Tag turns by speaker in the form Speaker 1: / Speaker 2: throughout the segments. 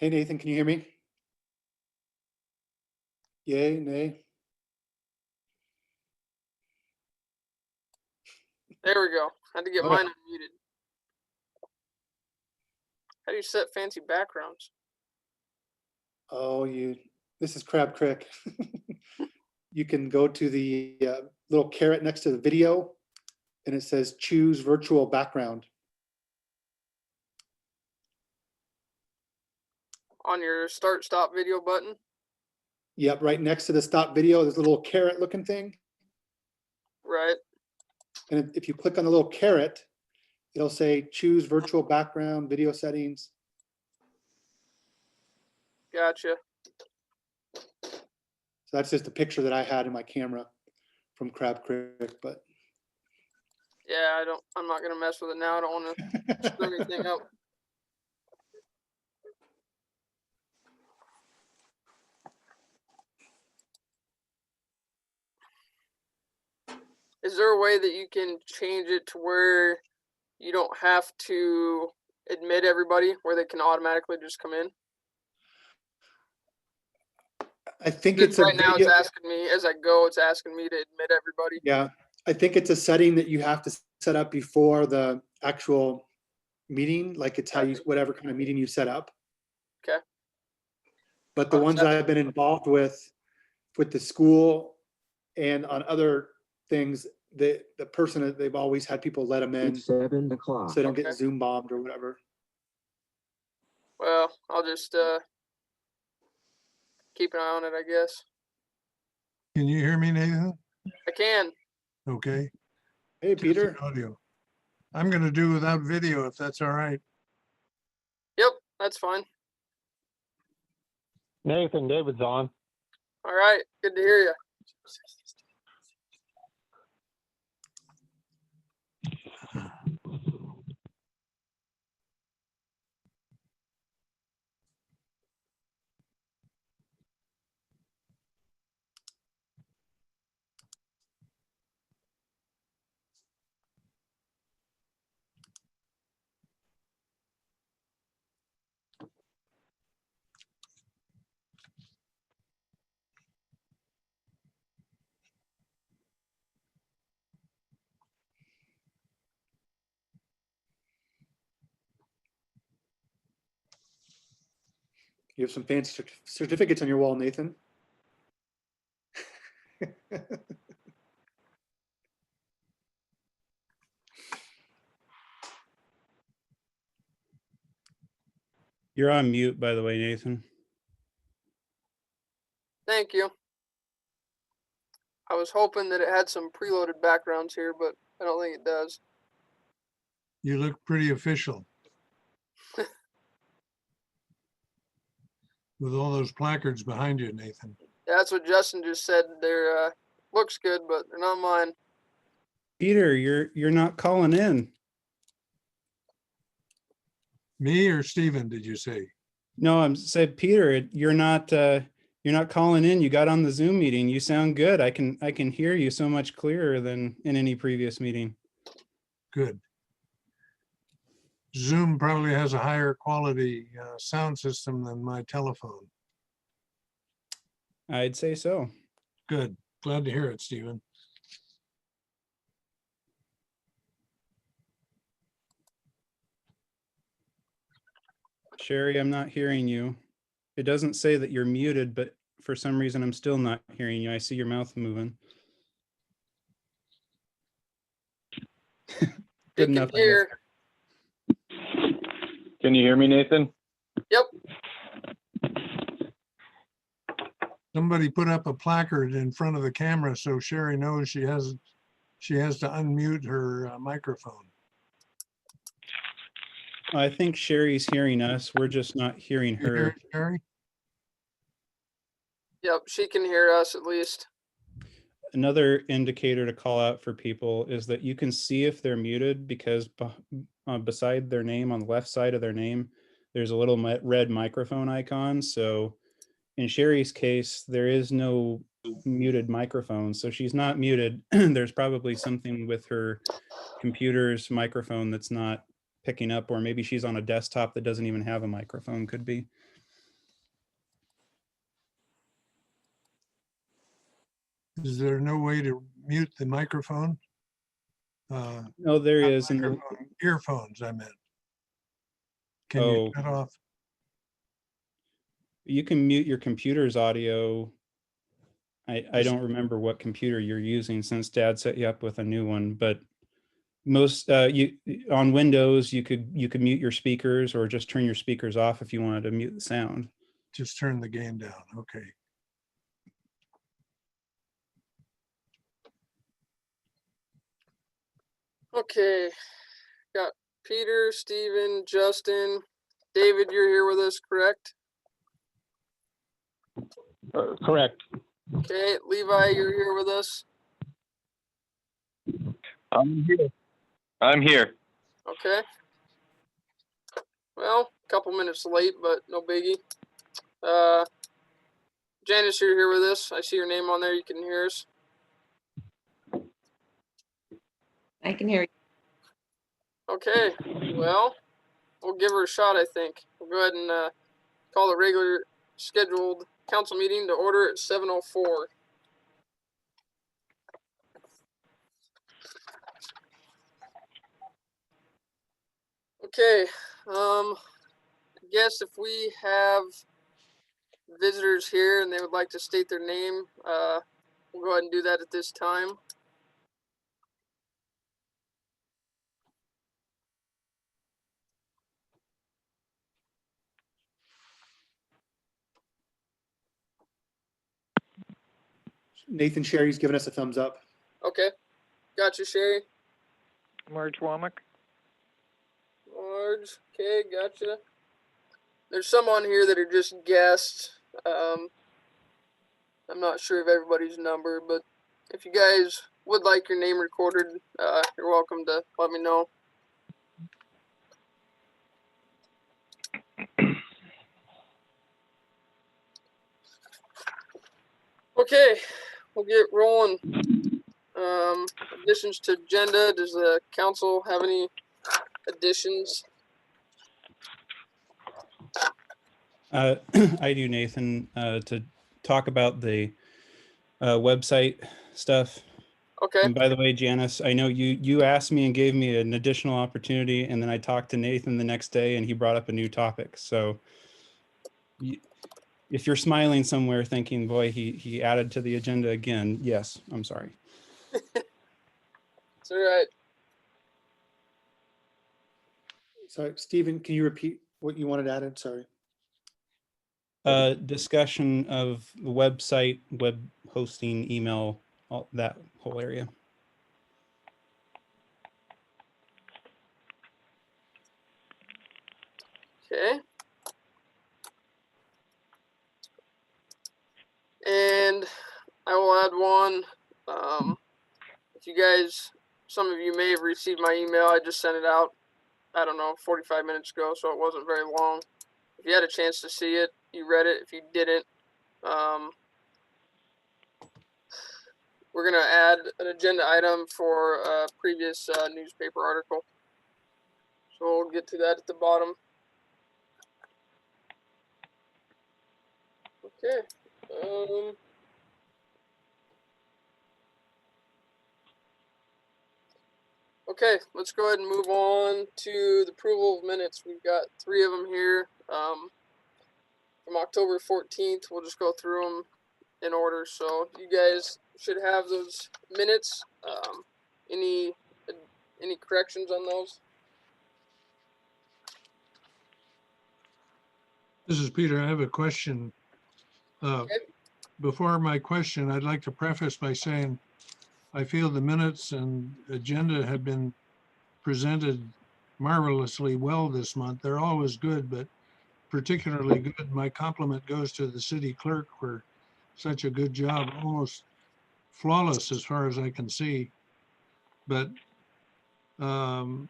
Speaker 1: Hey, Nathan, can you hear me? Yay, nay?
Speaker 2: There we go. Had to get
Speaker 1: Okay.
Speaker 2: mine unmuted. How do you set fancy backgrounds?
Speaker 1: Oh, this is Crab Creek. You can go to the little caret next to the video and it says choose virtual background.
Speaker 2: On your start stop video button?
Speaker 1: Yep, right next to the stop video, there's a little caret looking thing.
Speaker 2: Right.
Speaker 1: And if you click on the little caret, it'll say choose virtual background, video settings.
Speaker 2: Gotcha.
Speaker 1: So that's just a picture that I had in my camera from Crab Creek, but
Speaker 2: Yeah, I'm not gonna mess with it now. I don't want to screw anything up. Is there a way that you can change it to where you don't have to admit everybody, where they can automatically just come in?
Speaker 1: I think it's a
Speaker 2: Right now it's
Speaker 1: video.
Speaker 2: asking me, as I go, it's asking me to admit everybody.
Speaker 1: Yeah, I think it's a setting that you have to set up before the actual meeting, like it's how you, whatever kind of meeting you set up.
Speaker 2: Okay.
Speaker 1: But the ones that I've been involved with the school and on other things, the person that they've always had people let them in.
Speaker 3: It's 7 o'clock.
Speaker 1: So they don't get Zoom bombed or whatever.
Speaker 2: Well, I'll just keep an eye on it, I guess.
Speaker 4: Can you hear me, Nathan?
Speaker 2: I can.
Speaker 4: Okay.
Speaker 1: Hey, Peter.
Speaker 4: Testing audio. I'm going to do without video if that's all right.
Speaker 2: Yep, that's fine.
Speaker 5: Nathan, David's on.
Speaker 2: All right, good to hear you.
Speaker 1: You have some fancy certificates on your wall, Nathan.
Speaker 6: You're on mute, by the way, Nathan.
Speaker 2: Thank you. I was hoping that it had some preloaded backgrounds here, but I don't think it does.
Speaker 4: You look pretty official. With all those placards behind you, Nathan.
Speaker 2: Yeah, that's what Justin just said. They're looks good, but they're not mine.
Speaker 6: Peter, you're not calling in.
Speaker 4: Me or Steven, did you say?
Speaker 6: No, I'm said Peter, you're not calling in. You got on the Zoom meeting. You sound good. I can hear you so much clearer than in any previous meeting.
Speaker 4: Good. Zoom probably has a higher quality sound system than my telephone.
Speaker 6: I'd say so.
Speaker 4: Good. Glad to hear it, Steven.
Speaker 6: Sherry, I'm not hearing you. It doesn't say that you're muted, but for some reason I'm still not hearing you. I see your mouth moving. Good enough.
Speaker 2: Here.
Speaker 5: Can you hear me, Nathan?
Speaker 2: Yep.
Speaker 4: Somebody put up a placard in front of the camera so Sherry knows she has to unmute her microphone.
Speaker 6: I think Sherry's hearing us. We're just not hearing
Speaker 4: You hear
Speaker 6: her.
Speaker 4: it, Sherry?
Speaker 2: Yep, she can hear us at least.
Speaker 6: Another indicator to call out for people is that you can see if they're muted because beside their name, on the left side of their name, there's a little red microphone icon. So in Sherry's case, there is no muted microphone. So she's not muted. There's probably something with her computer's microphone that's not picking up, or maybe she's on a desktop that doesn't even have a microphone, could be.
Speaker 4: Is there no way to mute the microphone?
Speaker 6: No, there
Speaker 4: Not
Speaker 6: is.
Speaker 4: microphone, earphones, I meant. Can
Speaker 6: Oh.
Speaker 4: you cut off?
Speaker 6: You can mute your computer's audio. I
Speaker 4: Just-
Speaker 6: don't remember what computer you're using since Dad set you up with a new one, but most you on Windows you could mute your speakers or just turn your speakers off if you wanted to mute the sound.
Speaker 4: Just turn the gain down, okay.
Speaker 2: Okay, got Peter, Steven, Justin, David, you're here with us, correct?
Speaker 5: Correct.
Speaker 2: Okay, Levi, you're here with us.
Speaker 5: I'm here. I'm here.
Speaker 2: Okay. Well, a couple minutes late, but no biggie. Janice, you're here with us. I see your name on there. You can hear us.
Speaker 3: I can hear you.
Speaker 2: Okay, well, we'll give her a shot, I think. We'll go ahead and call the regular scheduled council meeting to order at 7:04. Okay, I guess if we have visitors here and they would like to state their name, we'll go ahead and do that at this time.
Speaker 1: Nathan Sherry's giving us a thumbs up.
Speaker 2: Okay, gotcha, Sherry.
Speaker 7: Marge Womack.
Speaker 2: Large, okay, gotcha. There's some on here that are just guests. I'm not sure of everybody's number, but if you guys would like your name recorded, you're welcome to let me know. Okay, we'll get rolling. Additions to agenda. Does the council have any additions?
Speaker 6: I do, Nathan, to talk about the website stuff.
Speaker 2: Okay,
Speaker 6: And by the way, Janice, I know you asked me and gave me an additional opportunity, and then I talked to Nathan the next day and he brought up a new topic. So if you're smiling somewhere thinking, boy, he added to the agenda again, yes, I'm sorry.
Speaker 2: it's all right.
Speaker 1: Sorry, Stephen, can you repeat what you wanted added? Sorry.
Speaker 6: Discussion of the website, web hosting, email, all that whole area.
Speaker 2: Okay. And I will add one. If you guys, some of you may have received my email. I just sent it out, I don't know, 45 minutes ago, so it wasn't very long. If you had a chance to see it, you read it. If you didn't, we're going to add an agenda item for a previous newspaper article. So we'll get to that at the bottom. Okay. Okay, let's go ahead and move on to the approval of minutes. We've got 3 of them here from October 14th. We'll just go through them in order. So you guys should have those minutes. Any corrections on those?
Speaker 4: This is Peter. I have a question. Before my question, I'd like to preface by saying I feel the minutes and agenda have been presented marvelously well this month. They're always good, but particularly good. My compliment goes to the city clerk for such a good job, almost flawless as far as I can see. But on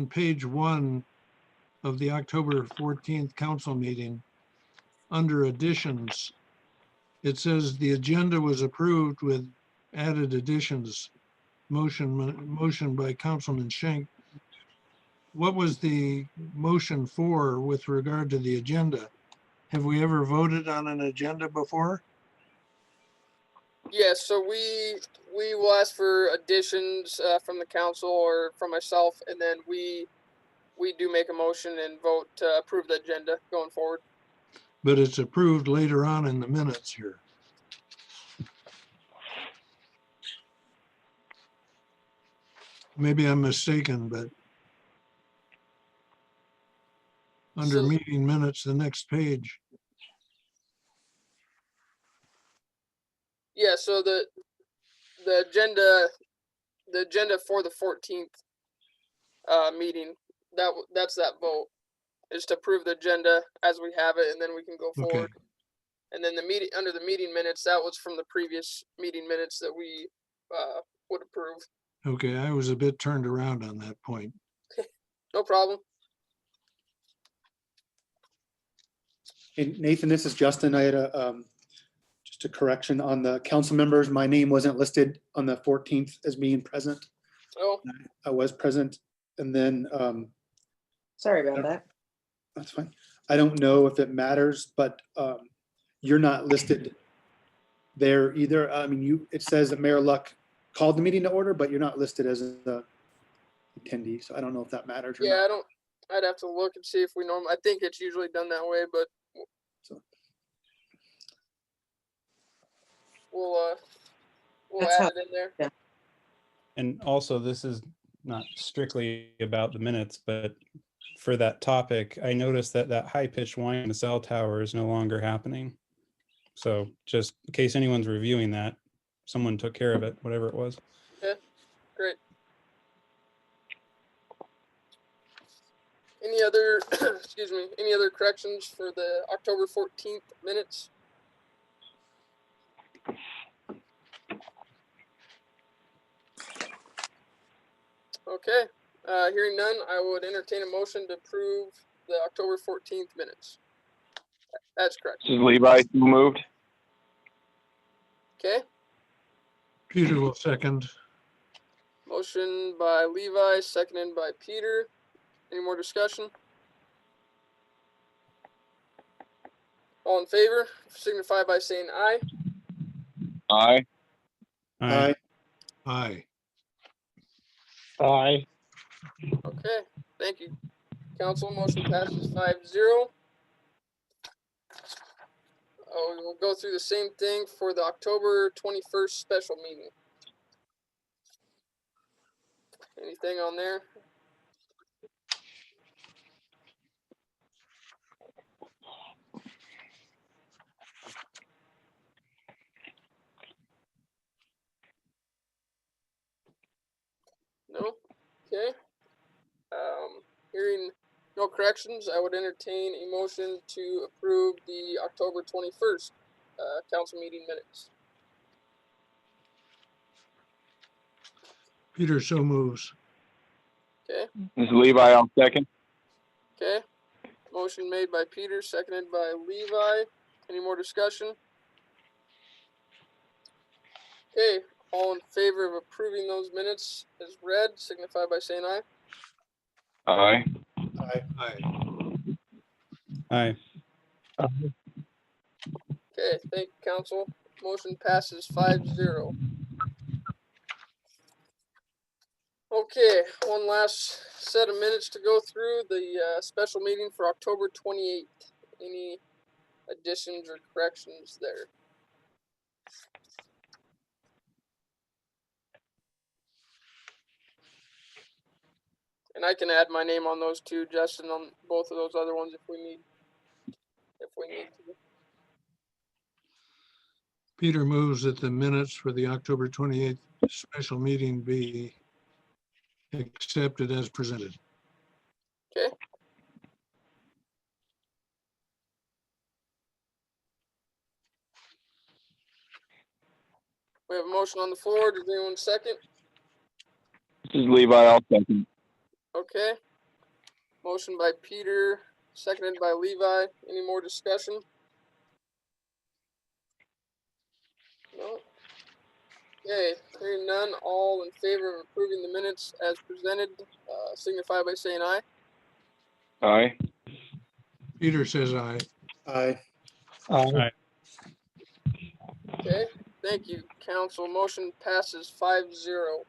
Speaker 4: page 1 of the October 14th council meeting, under additions, it says the agenda was approved with added additions. Motion by Councilman Schenk. What was the motion for with regard to the agenda? Have we ever voted on an agenda before?
Speaker 2: Yes, so we will ask for additions from the council or from myself, and then we do make a motion and vote to approve the agenda going forward.
Speaker 4: But it's approved later on in the minutes here. Maybe I'm mistaken, but under
Speaker 2: So-
Speaker 4: meeting minutes, the next page,
Speaker 2: Yeah, so the agenda for the 14th meeting, that's that vote, is to approve the agenda as we have it, and then we can go
Speaker 4: okay,
Speaker 2: forward. And then the meeting, under the meeting minutes, that was from the previous meeting minutes that we would approve.
Speaker 4: okay, I was a bit turned around on that point.
Speaker 2: No problem.
Speaker 1: And Nathan, this is Justin. I had just a correction on the council members. My name wasn't listed on the 14th as being present.
Speaker 2: Oh,
Speaker 1: I was present. And then,
Speaker 3: Sorry about that.
Speaker 1: that's fine. I don't know if it matters, but you're not listed there either. I mean, it says that Mayor Luck called the meeting to order, but you're not listed as a attendee. So I don't know if that matters or
Speaker 2: yeah,
Speaker 1: not.
Speaker 2: I'd have to look and see if we I think it's usually done that way, but
Speaker 1: So-
Speaker 2: we'll
Speaker 3: That's
Speaker 2: add
Speaker 3: how-
Speaker 2: it in there.
Speaker 6: And also, this is not strictly about the minutes, but for that topic, I noticed that that high-pitched whine in the cell tower is no longer happening. So just in case anyone's reviewing that, someone took care of it, whatever it was.
Speaker 2: Great. Any other, excuse me, any other corrections for the October 14th minutes? Okay, hearing none, I would entertain a motion to approve the October 14th minutes. That's correct.
Speaker 5: This is Levi, who moved.
Speaker 2: Okay,
Speaker 4: Peter will second.
Speaker 2: motion by Levi, seconded by Peter. Any more discussion? All in favor, signify by saying aye.
Speaker 5: Aye.
Speaker 6: Aye.
Speaker 4: Aye.
Speaker 5: Aye.
Speaker 2: Okay, thank you. Council, motion passes 5-0. Oh, we'll go through the same thing for the October 21st special meeting. Anything on there? No? Okay. Hearing no corrections, I would entertain a motion to approve the October 21st council meeting minutes.
Speaker 4: Peter so moves.
Speaker 2: Okay,
Speaker 5: This is Levi, I'll second.
Speaker 2: okay. Motion made by Peter, seconded by Levi. Any more discussion? Okay, all in favor of approving those minutes as read, signify by saying aye.
Speaker 5: Aye.
Speaker 1: Aye.
Speaker 6: Aye.
Speaker 2: Okay, thank you, council. Motion passes 5-0. Okay, one last set of minutes to go through the special meeting for October 28th. Any additions or corrections there? And I can add my name on those too, Justin, on both of those other ones if we need. If we need to.
Speaker 4: Peter moves that the minutes for the October 28th special meeting be accepted as presented.
Speaker 2: Okay. We have a motion on the floor. Does anyone second?
Speaker 5: This is Levi, I'll second.
Speaker 2: Okay. Motion by Peter, seconded by Levi. Any more discussion? No. Okay, hearing none, all in favor of approving the minutes as presented, signify by saying aye.
Speaker 5: Aye.
Speaker 4: Peter says aye.
Speaker 1: Aye.
Speaker 5: Aye.
Speaker 2: Okay, Thank you, council. Motion passes 5-0.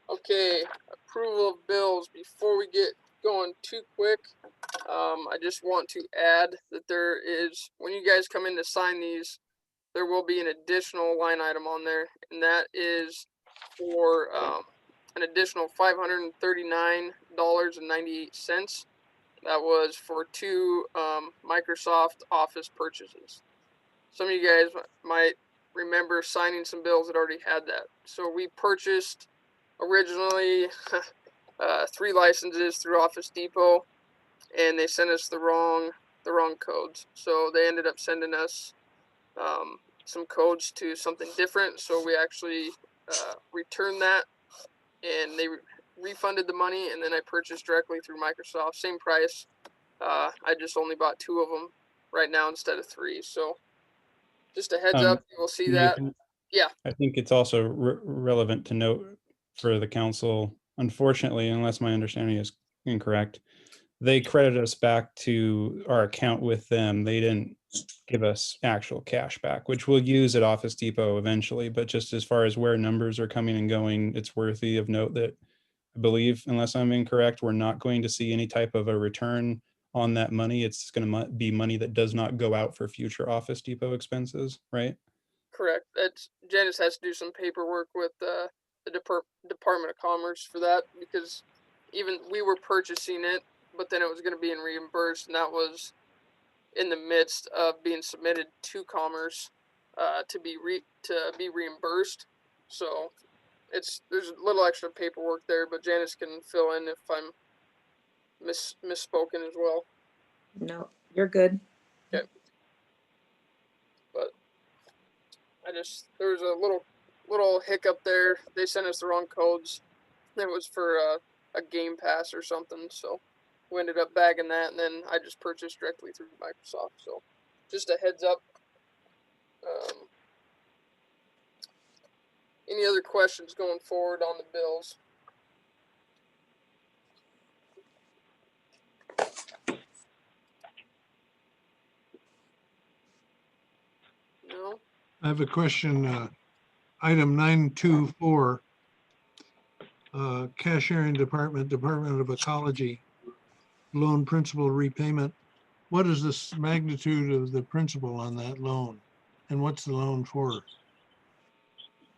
Speaker 2: Okay, approval of bills. Before we get going too quick, I just want to add that there is, when you guys come in to sign these, there will be an additional line item on there, and that is for an additional $539.98. That was for 2 Microsoft Office purchases. Some of you guys might remember signing some bills that already had that. So we purchased originally 3 licenses through Office Depot, and they sent us the wrong codes. So they ended up sending us some codes to something different. So we actually returned that, and they refunded the money, and then I purchased directly through Microsoft. Same price. I just only bought 2 of them right now instead of 3. So just a heads up, you will see that.
Speaker 6: Nathan,
Speaker 2: Yeah.
Speaker 6: I think it's also relevant to note for the council, unfortunately, unless my understanding is incorrect, they credit us back to our account with them. They didn't give us actual cash back, which we'll use at Office Depot eventually. But just as far as where numbers are coming and going, it's worthy of note that I believe, unless I'm incorrect, we're not going to see any type of a return on that money. It's going to be money that does not go out for future Office Depot expenses, right?
Speaker 2: Correct. That's Janice has to do some paperwork with the Department of Commerce for that, because even we were purchasing it, but then it was going to be reimbursed, and that was in the midst of being submitted to Commerce to be reimbursed. So there's a little extra paperwork there, but Janice can fill in if I'm misspoken as well.
Speaker 3: No, you're good.
Speaker 2: But there was a little hiccup there. They sent us the wrong codes. It was for a Game Pass or something, so we ended up bagging that, and then I just purchased directly through Microsoft. So just a heads up. Any other questions going forward on the bills? No?
Speaker 4: I have a question, item 924. Cashiering Department, Department of Ecology, loan principal repayment. What is the magnitude of the principal on that loan? And what's the loan for?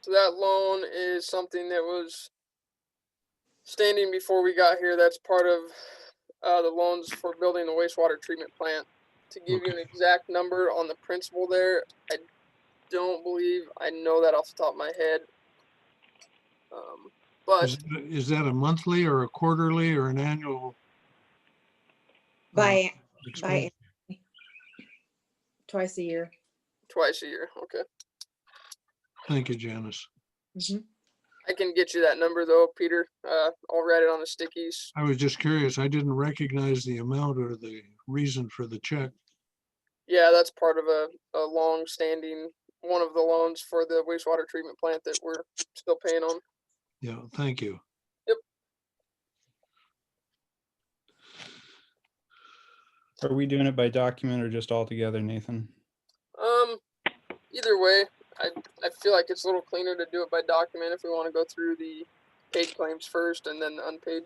Speaker 2: So that loan is something that was standing before we got here. That's part of the loans for building the wastewater treatment plant. To give you an exact number on the principal there, I don't believe I know that off the top of my head. But
Speaker 4: Is that a monthly or a quarterly or an annual?
Speaker 3: By
Speaker 4: expense?
Speaker 3: twice a year.
Speaker 2: twice a year. Okay.
Speaker 4: Thank you, Janice.
Speaker 3: Mhm.
Speaker 2: I can get you that number though, Peter. I'll write it on the stickies.
Speaker 4: I was just curious. I didn't recognize the amount or the reason for the check.
Speaker 2: Yeah, that's part of a long-standing one of the loans for the wastewater treatment plant that we're still paying on.
Speaker 4: Yeah, thank you.
Speaker 6: Are we doing it by document or just all together, Nathan?
Speaker 2: Either way, I feel like it's a little cleaner to do it by document if we want to go through the paid claims first and then the unpaid.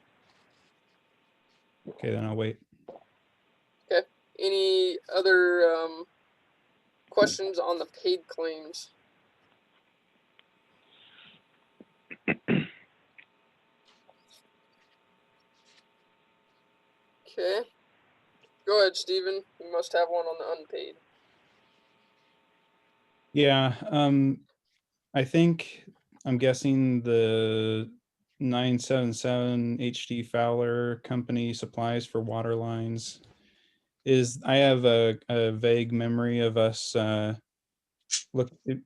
Speaker 6: Okay, then I'll wait.
Speaker 2: Okay. Any other questions on the paid claims? Okay. Go ahead, Stephen. You must have one on the unpaid.
Speaker 6: Yeah, I think I'm guessing the 977 HD Fowler Company supplies for water lines I have a vague memory of us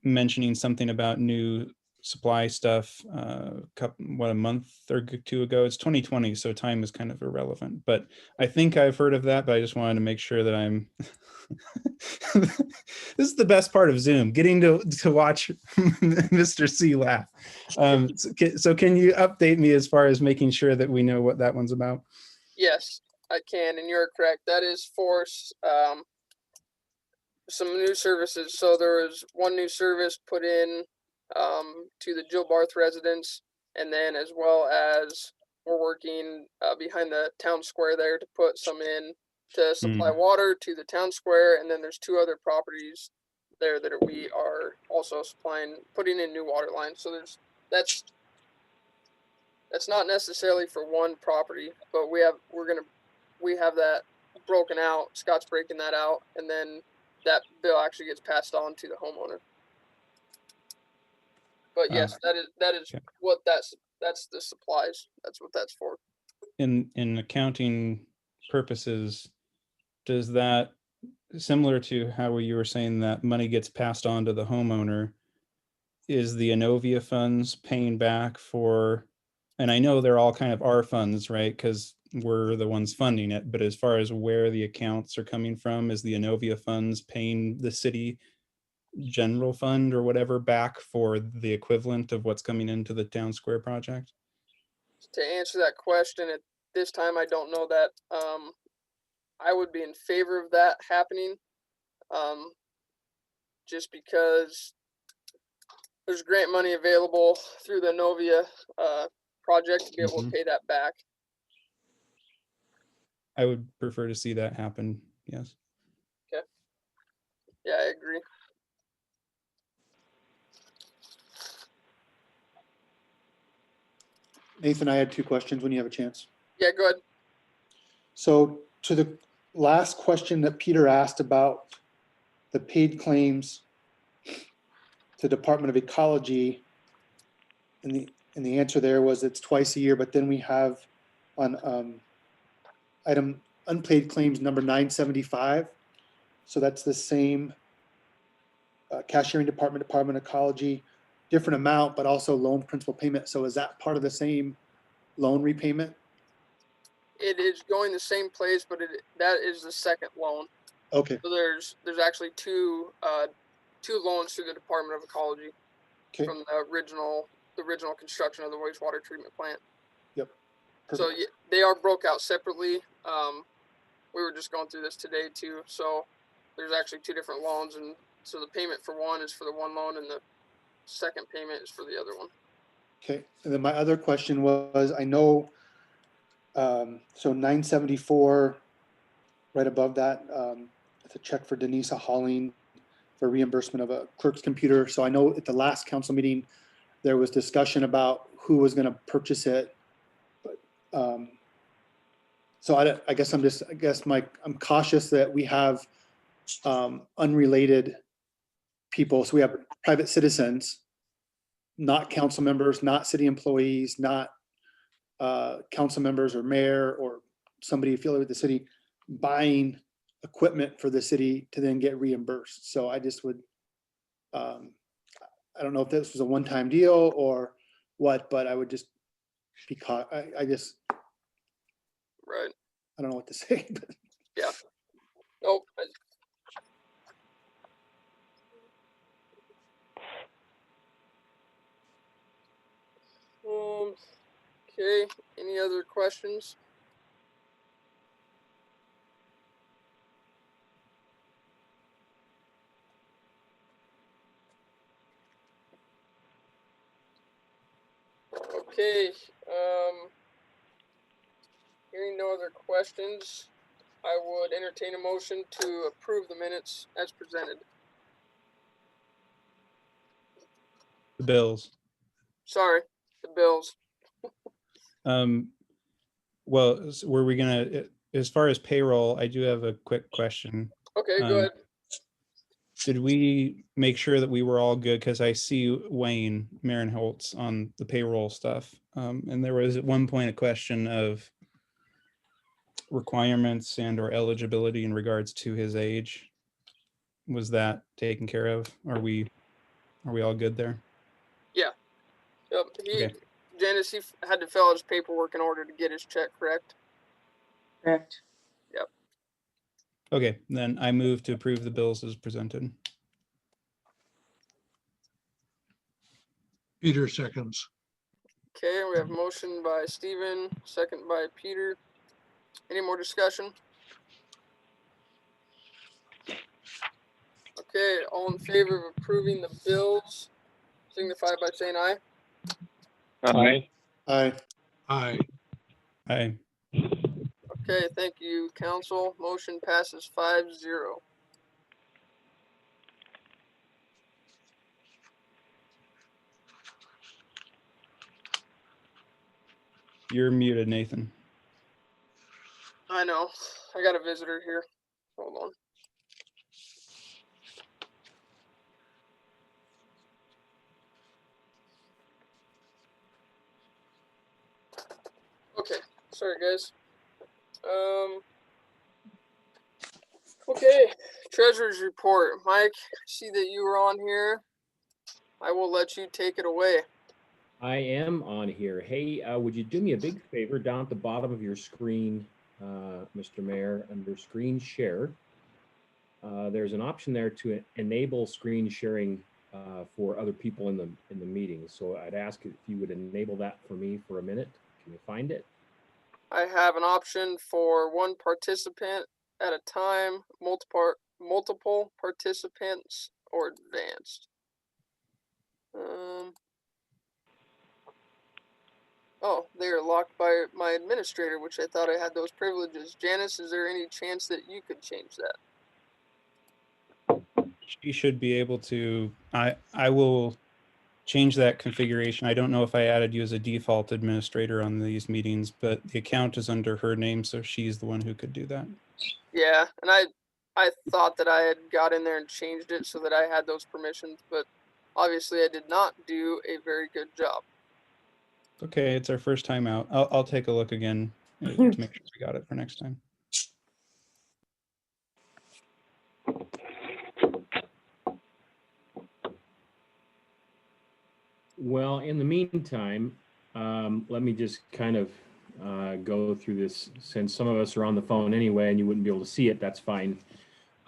Speaker 6: mentioning something about new supply stuff a month or 2 ago. It's 2020, so time is kind of irrelevant, but I think I've heard of that, but I just wanted to make sure that I'm this is the best part of Zoom, getting to watch Mr. C laugh. So can you update me as far as making sure that we know what that one's about?
Speaker 2: Yes. I can, and you're correct. That is for some new services. So there was one new service put in to the Jill Barth residence, and then as well as we're working behind the town square there to put some in to supply water to the town square, and then there's 2 other properties there that we are also putting in new water lines. So that's not necessarily for one property, but we have that broken out. Scott's breaking that out, and then that bill actually gets passed on to the homeowner. But yes, that is
Speaker 6: okay.
Speaker 2: what that's the supplies. That's what that's for.
Speaker 6: In accounting purposes, does that, similar to how you were saying that money gets passed on to the homeowner, is the Inovia funds paying back for, and I know they're all kind of our funds, right? Because we're the ones funding it, but as far as where the accounts are coming from, is the Inovia funds paying the city general fund or whatever back for the equivalent of what's coming into the town square project?
Speaker 2: To answer that question at this time, I don't know that. I would be in favor of that happening, just because there's grant money available through the Novia project to be able to pay that back.
Speaker 6: I would prefer to see that happen. Yes.
Speaker 2: Yeah, I agree.
Speaker 1: Nathan, I had 2 questions when you have a chance.
Speaker 2: Yeah, go ahead.
Speaker 1: So to the last question that Peter asked about the paid claims to Department of Ecology, and the answer there was it's twice a year, but then we have on item unpaid claims number 975. So that's the same cashiering department, Department of Ecology, different amount, but also loan principal payment. So is that part of the same loan repayment?
Speaker 2: It is going the same place, but that is the second loan.
Speaker 1: Okay.
Speaker 2: So there's actually two loans through the Department of Ecology from the original construction of the wastewater treatment plant.
Speaker 1: Yep.
Speaker 2: So they are broke out separately. We were just going through this today too. So there's actually 2 different loans, and so the payment for one is for the one loan, and the second payment is for the other one.
Speaker 1: Okay. And then my other question was, I know, so 974, right above that, it's a check for Denise Halling for reimbursement of a clerk's computer. So I know at the last council meeting, there was discussion about who was going to purchase it. But so I guess I'm cautious that we have unrelated people. So we have private citizens, not council members, not city employees, not council members or mayor or somebody affiliated with the city buying equipment for the city to then get reimbursed. So I just would, I don't know if this was a one-time deal or what, but I would just be caught. I just,
Speaker 2: Right.
Speaker 1: I don't know what to say. But
Speaker 2: Yeah. Nope. Okay. Any other questions? Okay. Hearing no other questions, I would entertain a motion to approve the minutes as presented.
Speaker 6: The bills.
Speaker 2: Sorry, the bills.
Speaker 6: Well, were we gonna, as far as payroll, I do have a quick question.
Speaker 2: Okay, go ahead.
Speaker 6: Did we make sure that we were all good? Because I see Wayne Marinholtz on the payroll stuff. And there was at one point a question of requirements and or eligibility in regards to his age. Was that taken care of? Are we all good there?
Speaker 2: Yeah. Yep.
Speaker 6: Okay.
Speaker 2: Janice, he had to fill out his paperwork in order to get his check, correct?
Speaker 3: Correct.
Speaker 2: Yep.
Speaker 6: Okay, then I move to approve the bills as presented.
Speaker 4: Peter seconds.
Speaker 2: Okay, we have motion by Steven, second by Peter Any more discussion? Okay, all in favor of approving the bills, signify by saying aye.
Speaker 5: Aye.
Speaker 1: Aye.
Speaker 4: Aye.
Speaker 6: Aye.
Speaker 2: Okay, thank you, council. Motion passes 5-0.
Speaker 6: You're muted, Nathan.
Speaker 2: I know. I got a visitor here. Hold on. Okay, sorry guys. Okay, treasurer's report. Mike, I see that you were on here. I will let you take it away.
Speaker 8: I am on here. Hey, would you do me a big favor down at the bottom of your screen, Mr. Mayor, under screen share? There's an option there to enable screen sharing for other people in the meeting. So I'd ask if you would enable that for me for a minute. Can you find it?
Speaker 2: I have an option for one participant at a time, multiple participants, or advanced. Oh, they are locked by my administrator, which I thought I had those privileges. Janice, is there any chance that you could change that?
Speaker 6: She should be able to. I will change that configuration. I don't know if I added you as a default administrator on these meetings, but the account is under her name, so she's the one who could do that.
Speaker 2: Yeah, and I thought that I had got in there and changed it so that I had those permissions, but obviously I did not do a very good job.
Speaker 6: Okay, it's our first time out. I'll take a look again to make sure we got it for next time.
Speaker 8: Well, in the meantime, let me just kind of go through this. Since some of us are on the phone anyway and you wouldn't be able to see it, that's fine.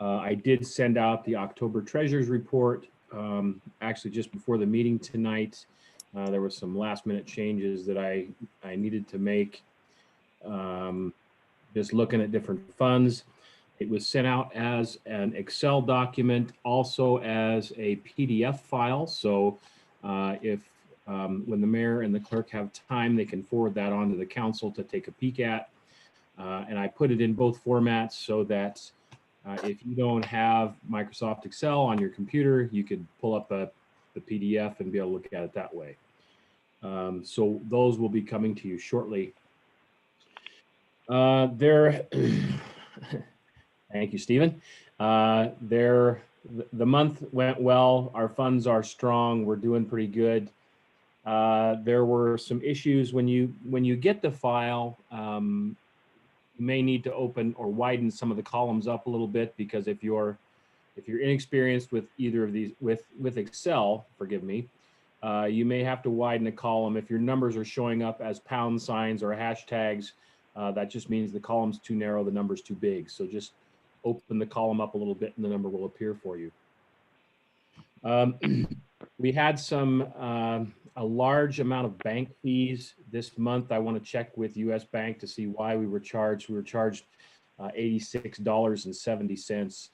Speaker 8: I did send out the October Treasurers Report actually just before the meeting tonight. There were some last minute changes that I needed to make. Just looking at different funds. It was sent out as an Excel document, also as a PDF file. So if when the mayor and the clerk have time, they can forward that on to the council to take a peek at. And I put it in both formats so that if you don't have Microsoft Excel on your computer, you could pull up the PDF and be able to look at it that way. So those will be coming to you shortly. Thank you, Stephen. The month went well. Our funds are strong. We're doing pretty good. There were some issues when you get the file. You may need to open or widen some of the columns up a little bit, because if you're inexperienced with either of these with Excel, forgive me, you may have to widen a column. If your numbers are showing up as pound signs or hashtags, that just means the column's too narrow, the number's too big. So just open the column up a little bit and the number will appear for you. We had a large amount of bank fees this month. I want to check with US Bank to see why we were charged. We were charged $86.70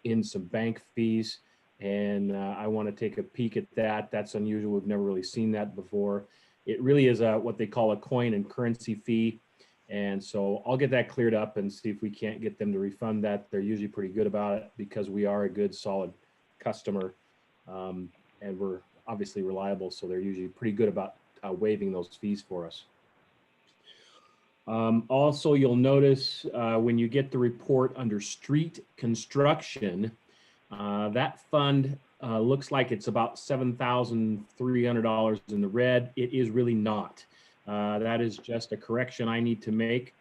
Speaker 8: in some bank fees. And I want to take a peek at that. That's unusual. We've never really seen that before. It really is what they call a coin and currency fee. And so I'll get that cleared up and see if we can't get them to refund that. They're usually pretty good about it because we are a good, solid customer. And we're obviously reliable. So they're usually pretty good about waiving those fees for us. Also, you'll notice when you get the report under street construction, that fund looks like it's about $7,300 in the red. It is really not. That is just a correction I need to make.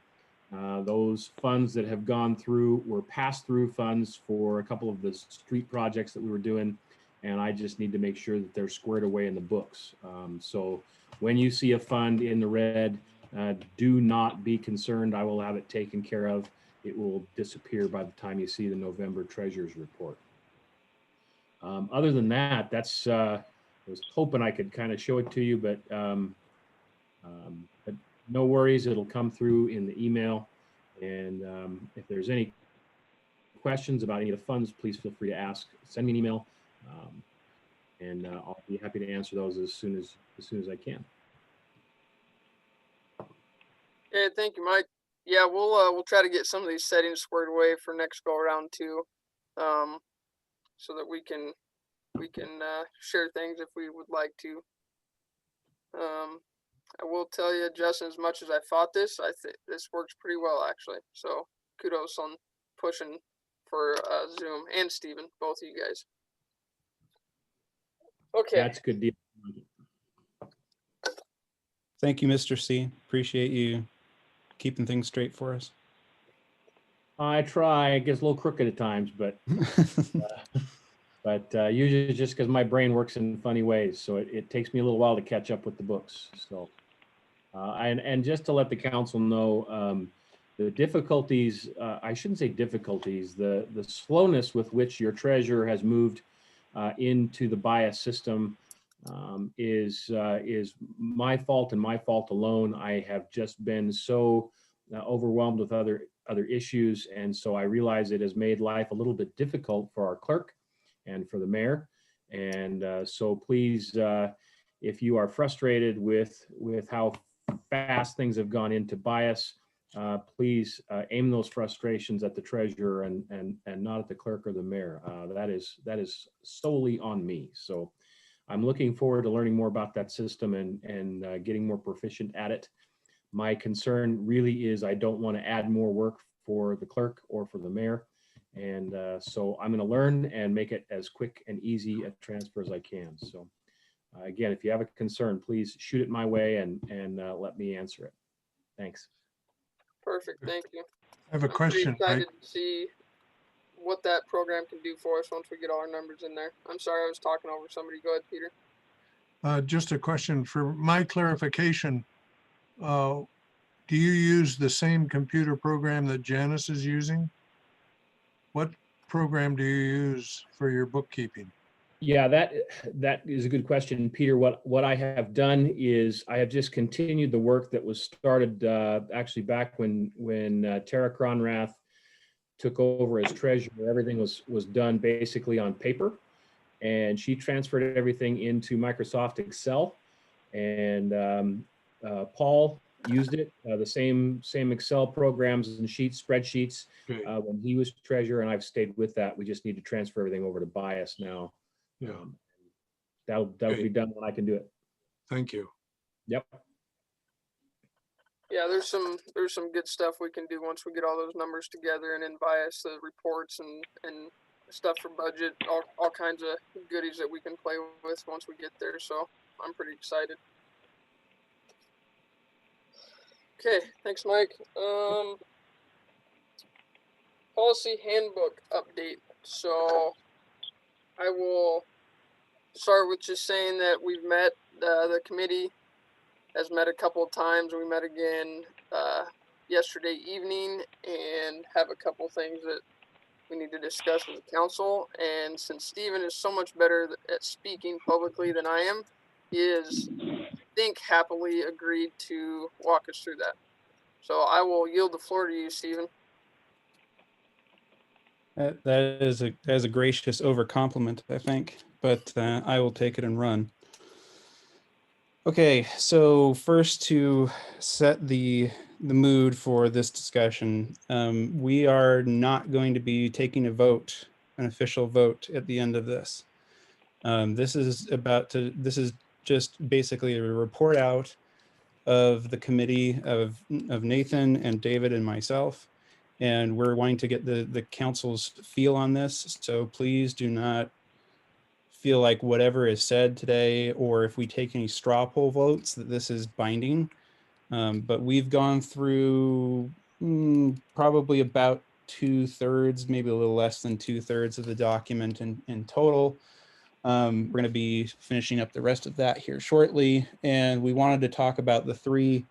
Speaker 8: Those funds that have gone through were pass-through funds for a couple of the street projects that we were doing, and I just need to make sure that they're squared away in the books. So when you see a fund in the red, do not be concerned. I will have it taken care of. It will disappear by the time you see the November Treasurers Report. Other than that, that's I was hoping I could kind of show it to you, but no worries. It'll come through in the email. And if there's any questions about any of the funds, please feel free to ask. Send me an email, and I'll be happy to answer those as soon as I can.
Speaker 2: Okay, thank you, Mike. Yeah, we'll try to get some of these settings squared away for next go around too, so that we can share things if we would like to. I will tell you, Justin, as much as I fought this, I think this works pretty well actually. So kudos on pushing for Zoom, and Steven, both of you guys. Okay.
Speaker 8: That's a good deal.
Speaker 6: Thank you, Mr. C. Appreciate you keeping things straight for us.
Speaker 8: I try. It gets a little crooked at times, but usually it's just because my brain works in funny ways. So it takes me a little while to catch up with the books. So, and just to let the council know, the difficulties, I shouldn't say difficulties, the slowness with which your treasurer has moved into the bias system is my fault and my fault alone. I have just been so overwhelmed with other issues, and so I realize it has made life a little bit difficult for our clerk and for the mayor. And so please, if you are frustrated with how fast things have gone into bias, please aim those frustrations at the treasurer and not at the clerk or the mayor. That is solely on me. So I'm looking forward to learning more about that system and getting more proficient at it. My concern really is I don't want to add more work for the clerk or for the mayor. And so I'm going to learn and make it as quick and easy a transfer as I can. So again, if you have a concern, please shoot it my way and let me answer it. Thanks.
Speaker 2: Perfect. Thank you.
Speaker 4: I have a
Speaker 2: I'm pretty
Speaker 4: question. Mike.
Speaker 2: excited to see what that program can do for us once we get all our numbers in there. I'm sorry, I was talking over somebody. Go ahead, Peter.
Speaker 4: Just a question for my clarification. Do you use the same computer program that Janice is using? What program do you use for your bookkeeping?
Speaker 8: Yeah, that is a good question, Peter. What I have done is I have just continued the work that was started actually back when Tara Cronrath took over as treasurer. Everything was done basically on paper, and she transferred everything into Microsoft Excel. And Paul used it, the same Excel programs and spreadsheets
Speaker 4: Okay.
Speaker 8: when he was treasurer, and I've stayed with that. We just need to transfer everything over to Bias now.
Speaker 4: Yeah.
Speaker 8: That'll be done when I can do it.
Speaker 4: Thank you.
Speaker 8: Yep.
Speaker 2: Yeah, there's some good stuff we can do once we get all those numbers together and in bias the reports and stuff for budget, all kinds of goodies that we can play with once we get there. So I'm pretty excited. Okay, thanks, Mike. Policy handbook update. So I will start with just saying that we've met, the committee has met a couple of times. We met again yesterday evening and have a couple things that we need to discuss with the council. And since Steven is so much better at speaking publicly than I am, he is, I think, happily agreed to walk us through that. So I will yield the floor to you, Steven.
Speaker 6: That is a gracious over compliment, I think, but I will take it and run. Okay, so first to set the mood for this discussion, we are not going to be taking a vote, an official vote at the end of this. This is just basically a report out of the committee of Nathan and David and myself. And we're wanting to get the council's feel on this. So please do not feel like whatever is said today, or if we take any straw poll votes, that this is binding. But we've gone through probably about 2/3, maybe a little less than 2/3 of the document in total. We're going to be finishing up the rest of that here shortly. And we wanted to talk about the three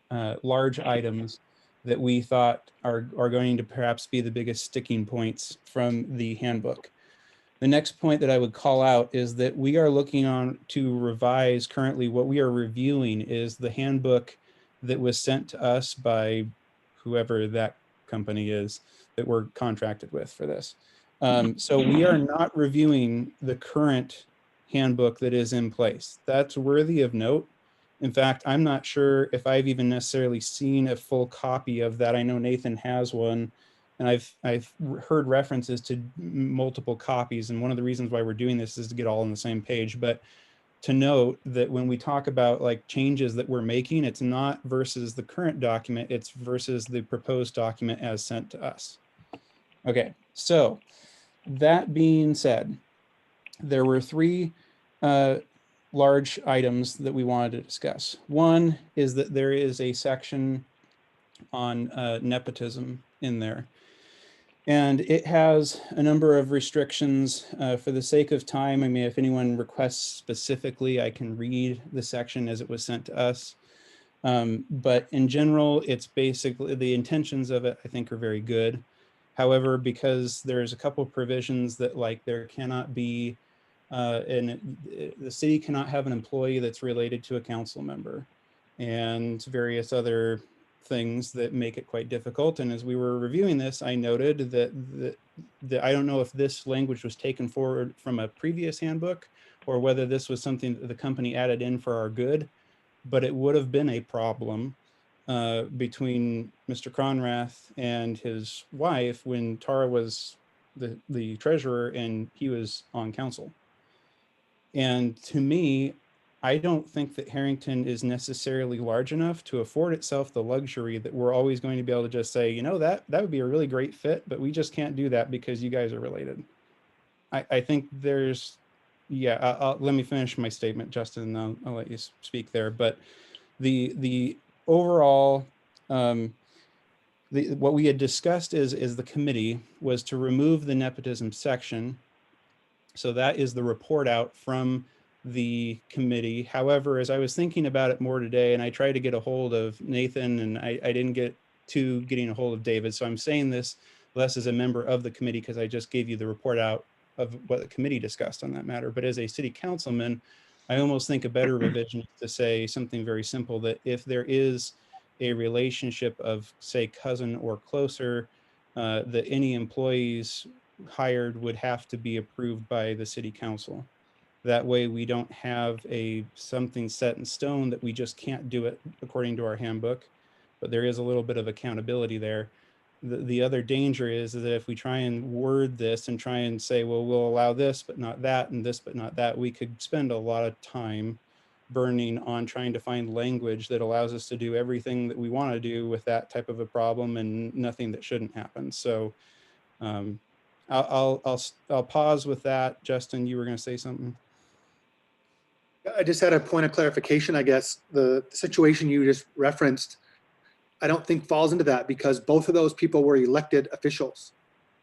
Speaker 6: large items that we thought are going to perhaps be the biggest sticking points from the handbook. The next point that I would call out is that we are looking on to revise currently. What we are reviewing is the handbook that was sent to us by whoever that company is that we're contracted with for this. So we are not reviewing the current handbook that is in place. That's worthy of note. In fact, I'm not sure if I've even necessarily seen a full copy of that. I know Nathan has one, and I've heard references to multiple copies. And one of the reasons why we're doing this is to get all on the same page. But to note that when we talk about like changes that we're making, it's not versus the current document, it's versus the proposed document as sent to us. Okay, so that being said, there were three large items that we wanted to discuss. One is that there is a section on nepotism in there. And it has a number of restrictions. For the sake of time, I mean, if anyone requests specifically, I can read the section as it was sent to us. But in general, it's basically, the intentions of it, I think, are very good. However, because there's a couple of provisions that like there cannot be, the city cannot have an employee that's related to a council member, and various other things that make it quite difficult. And as we were reviewing this, I noted that I don't know if this language was taken forward from a previous handbook or whether this was something that the company added in for our good, but it would have been a problem between Mr. Cronrath and his wife when Tara was the treasurer and he was on council. And to me, I don't think that Harrington is necessarily large enough to afford itself the luxury that we're always going to be able to just say, you know, that would be a really great fit, but we just can't do that because you guys are related. I think there's, yeah, let me finish my statement, Justin, and I'll let you speak there. But the overall, what we had discussed is the committee was to remove the nepotism section. So that is the report out from the committee. However, as I was thinking about it more today, and I tried to get a hold of Nathan, and I didn't get to getting a hold of David. So I'm saying this less as a member of the committee because I just gave you the report out of what the committee discussed on that matter. But as a city councilman, I almost think a better revision is to say something very simple, that if there is a relationship of, say, cousin or closer, that any employees hired would have to be approved by the city council. That way we don't have something set in stone that we just can't do it according to our handbook, but there is a little bit of accountability there. The other danger is that if we try and word this and try and say, well, we'll allow this, but not that, and this, but not that, we could spend a lot of time burning on trying to find language that allows us to do everything that we want to do with that type of a problem and nothing that shouldn't happen. So I'll pause with that. Justin, you were going to say something?
Speaker 1: I just had a point of clarification, I guess. The situation you just referenced, I don't think falls into that because both of those people were elected officials.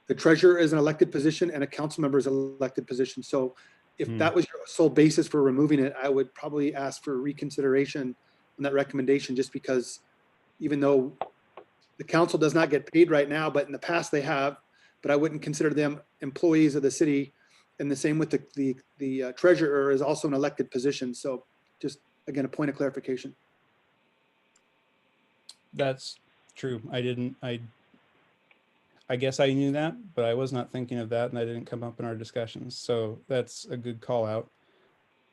Speaker 1: The treasurer is an elected position and a council member is an elected position. So if that was your sole basis for removing it, I would probably ask for reconsideration on that recommendation, just because even though the council does not get paid right now, but in the past they have, but I wouldn't consider them employees of the city. And the same with the treasurer is also an elected position. So just, again, a point of clarification.
Speaker 6: That's true. I guess I knew that, but I was not thinking of that and I didn't come up in our discussions. So that's a good call out.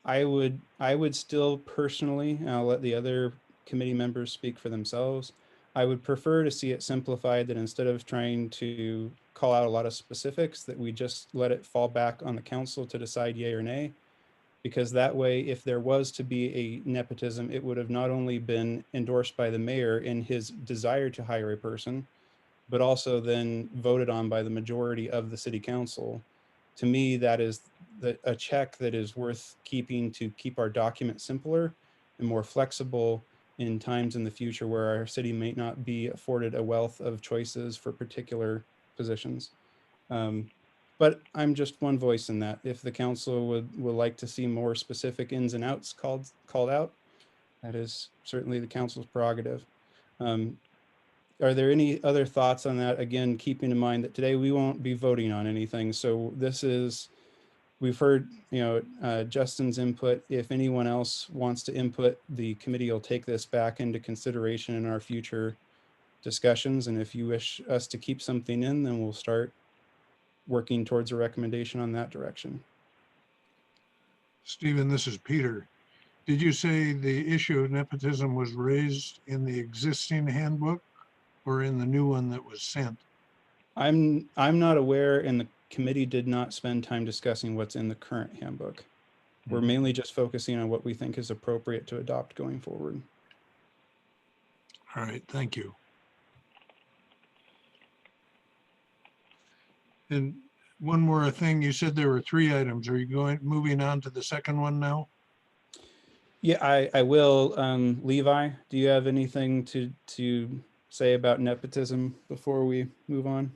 Speaker 6: I would still personally, and I'll let the other committee members speak for themselves, I would prefer to see it simplified, that instead of trying to call out a lot of specifics, that we just let it fall back on the council to decide yay or nay. Because that way, if there was to be a nepotism, it would have not only been endorsed by the mayor in his desire to hire a person, but also then voted on by the majority of the city council. To me, that is a check that is worth keeping to keep our document simpler and more flexible in times in the future where our city may not be afforded a wealth of choices for particular positions. But I'm just one voice in that. If the council would like to see more specific ins and outs called out, that is certainly the council's prerogative. Are there any other thoughts on that? Again, keeping in mind that today we won't be voting on anything. So this is, we've heard, Justin's input. If anyone else wants to input, the committee will take this back into consideration in our future discussions. And if you wish us to keep something in, then we'll start working towards a recommendation on that direction.
Speaker 4: Stephen, this is Peter. Did you say the issue of nepotism was raised in the existing handbook or in the new one that was sent?
Speaker 6: I'm not aware, and the committee did not spend time discussing what's in the current handbook. We're mainly just focusing on what we think is appropriate to adopt going forward.
Speaker 4: All right, thank you. And one more thing, you said there were 3 items. Are you moving on to the second one now?
Speaker 6: Yeah, I will. Levi, do you have anything to say about nepotism before we move on?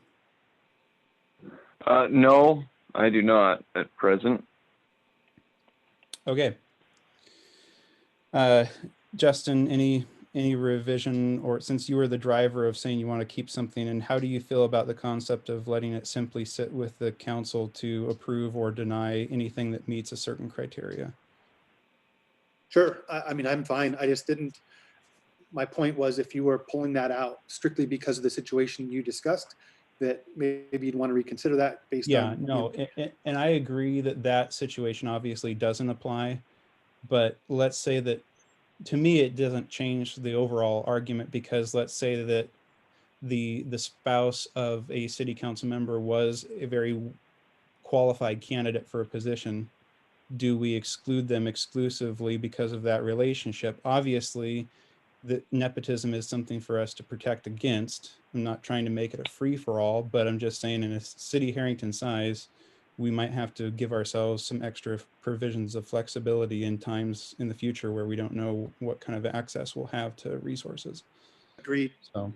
Speaker 5: No, I do not at present.
Speaker 6: Okay. Justin, any revision, or since you were the driver of saying you want to keep something, and how do you feel about the concept of letting it simply sit with the council to approve or deny anything that meets a certain criteria?
Speaker 1: Sure. I mean, I'm fine. I just didn't, my point was if you were pulling that out strictly because of the situation you discussed, that maybe you'd want to reconsider that based
Speaker 6: Yeah,
Speaker 1: on.
Speaker 6: no, and I agree that that situation obviously doesn't apply, but let's say that, to me, it doesn't change the overall argument, because let's say that the spouse of a city council member was a very qualified candidate for a position. Do we exclude them exclusively because of that relationship? Obviously, the nepotism is something for us to protect against. I'm not trying to make it a free-for-all, but I'm just saying in a city Harrington size, we might have to give ourselves some extra provisions of flexibility in times in the future where we don't know what kind of access we'll have to resources.
Speaker 1: Agreed.
Speaker 6: So,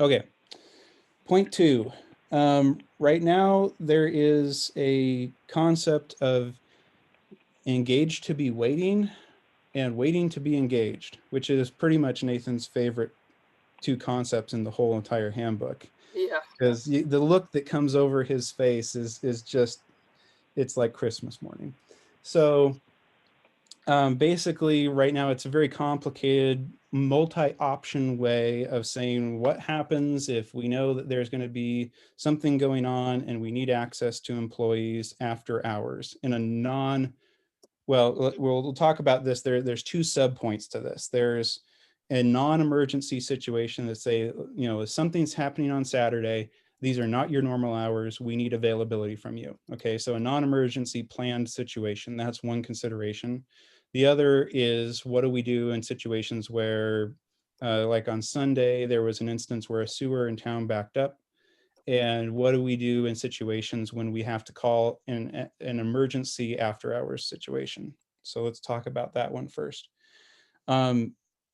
Speaker 6: okay. Point 2. Right now, there is a concept of engaged to be waiting and waiting to be engaged, which is pretty much Nathan's favorite 2 concepts in the whole entire handbook.
Speaker 2: Yeah.
Speaker 6: Because the look that comes over his face is just, it's like Christmas morning. So basically right now it's a very complicated multi-option way of saying what happens if we know that there's going to be something going on and we need access to employees after hours in a we'll talk about this. There's 2 subpoints to this. There's a non-emergency situation that say, if something's happening on Saturday, these are not your normal hours, we need availability from you. Okay, so a non-emergency planned situation, that's one consideration. The other is, what do we do in situations where, like on Sunday, there was an instance where a sewer in town backed up. And what do we do in situations when we have to call an emergency after hours situation? So let's talk about that one first.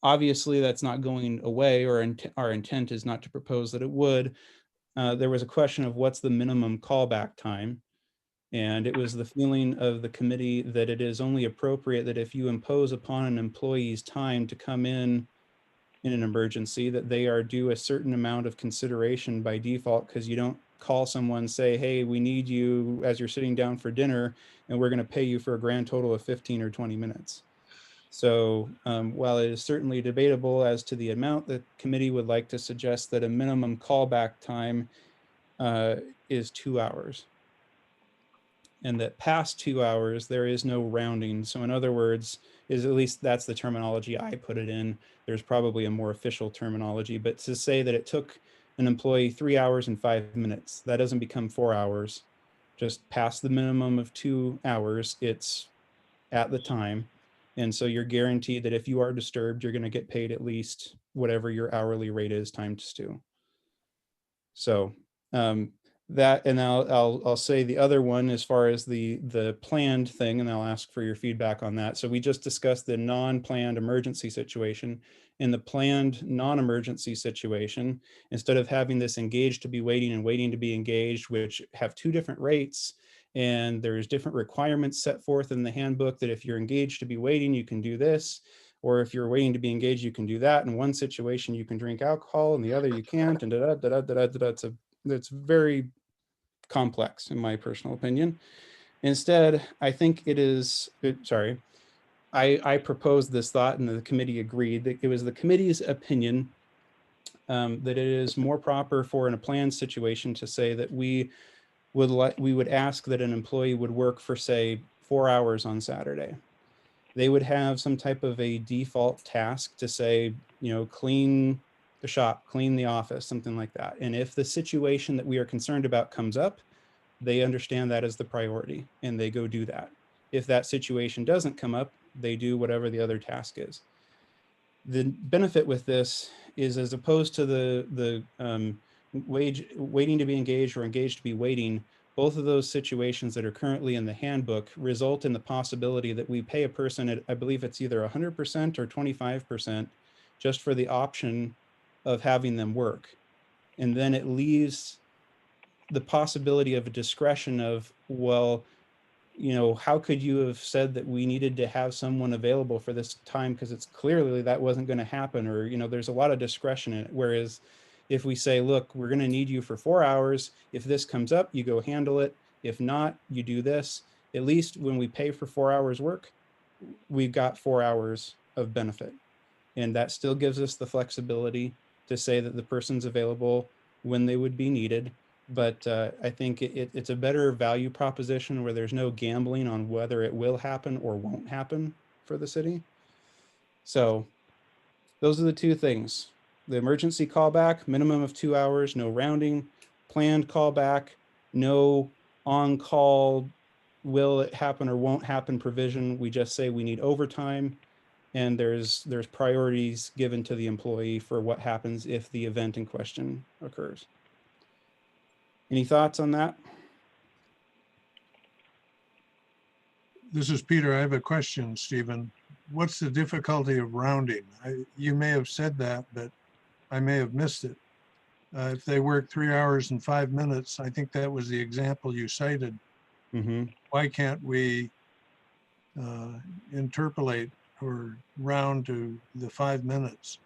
Speaker 6: Obviously, that's not going away, or our intent is not to propose that it would. There was a question of what's the minimum callback time. And it was the feeling of the committee that it is only appropriate that if you impose upon an employee's time to come in an emergency, that they are due a certain amount of consideration by default, because you don't call someone, say, hey, we need you as you're sitting down for dinner, and we're going to pay you for a grand total of 15 or 20 minutes. So while it is certainly debatable as to the amount, the committee would like to suggest that a minimum callback time is 2 hours. And that past 2 hours, there is no rounding. So in other words, at least that's the terminology I put it in. There's probably a more official terminology, but to say that it took an employee 3 hours and 5 minutes, that doesn't become 4 hours. Just past the minimum of 2 hours, it's at the time. And so you're guaranteed that if you are disturbed, you're going to get paid at least whatever your hourly rate is times 2. So that, and I'll say the other one as far as the planned thing, and I'll ask for your feedback on that. So we just discussed the non-planned emergency situation. In the planned non-emergency situation, instead of having this engaged to be waiting and waiting to be engaged, which have 2 different rates, and there's different requirements set forth in the handbook that if you're engaged to be waiting, you can do this, or if you're waiting to be engaged, you can do that. In one situation, you can drink alcohol, and the other you can't, and that's very complex in my personal opinion. Instead, I think it is, I proposed this thought and the committee agreed that it was the committee's opinion that it is more proper for in a planned situation to say that we would ask that an employee would work for, say, 4 hours on Saturday. They would have some type of a default task to say, clean the shop, clean the office, something like that. And if the situation that we are concerned about comes up, they understand that as the priority and they go do that. If that situation doesn't come up, they do whatever the other task is. The benefit with this is, as opposed to the waiting to be engaged or engaged to be waiting, both of those situations that are currently in the handbook result in the possibility that we pay a person at, I believe it's either 100% or 25%, just for the option of having them work. And then it leaves the possibility of a discretion of, well, how could you have said that we needed to have someone available for this time? Because it's clearly that wasn't going to happen, or, there's a lot of discretion in it. Whereas if we say, look, we're going to need you for 4 hours. If this comes up, you go handle it. If not, you do this. At least when we pay for 4 hours work, we've got 4 hours of benefit. And that still gives us the flexibility to say that the person's available when they would be needed. But I think it's a better value proposition where there's no gambling on whether it will happen or won't happen for the city. So those are the two things. The emergency callback, minimum of 2 hours, no rounding. Planned callback, no on-call, will it happen or won't happen provision. We just say we need overtime. And there's priorities given to the employee for what happens if the event in question occurs. Any thoughts on that?
Speaker 4: This is Peter. I have a question, Stephen. What's the difficulty of rounding? You may have said that, but I may have missed it. If they work 3 hours and 5 minutes, I think that was the example you cited.
Speaker 6: Mm-hmm.
Speaker 4: Why can't we interpolate or round to the 5 minutes?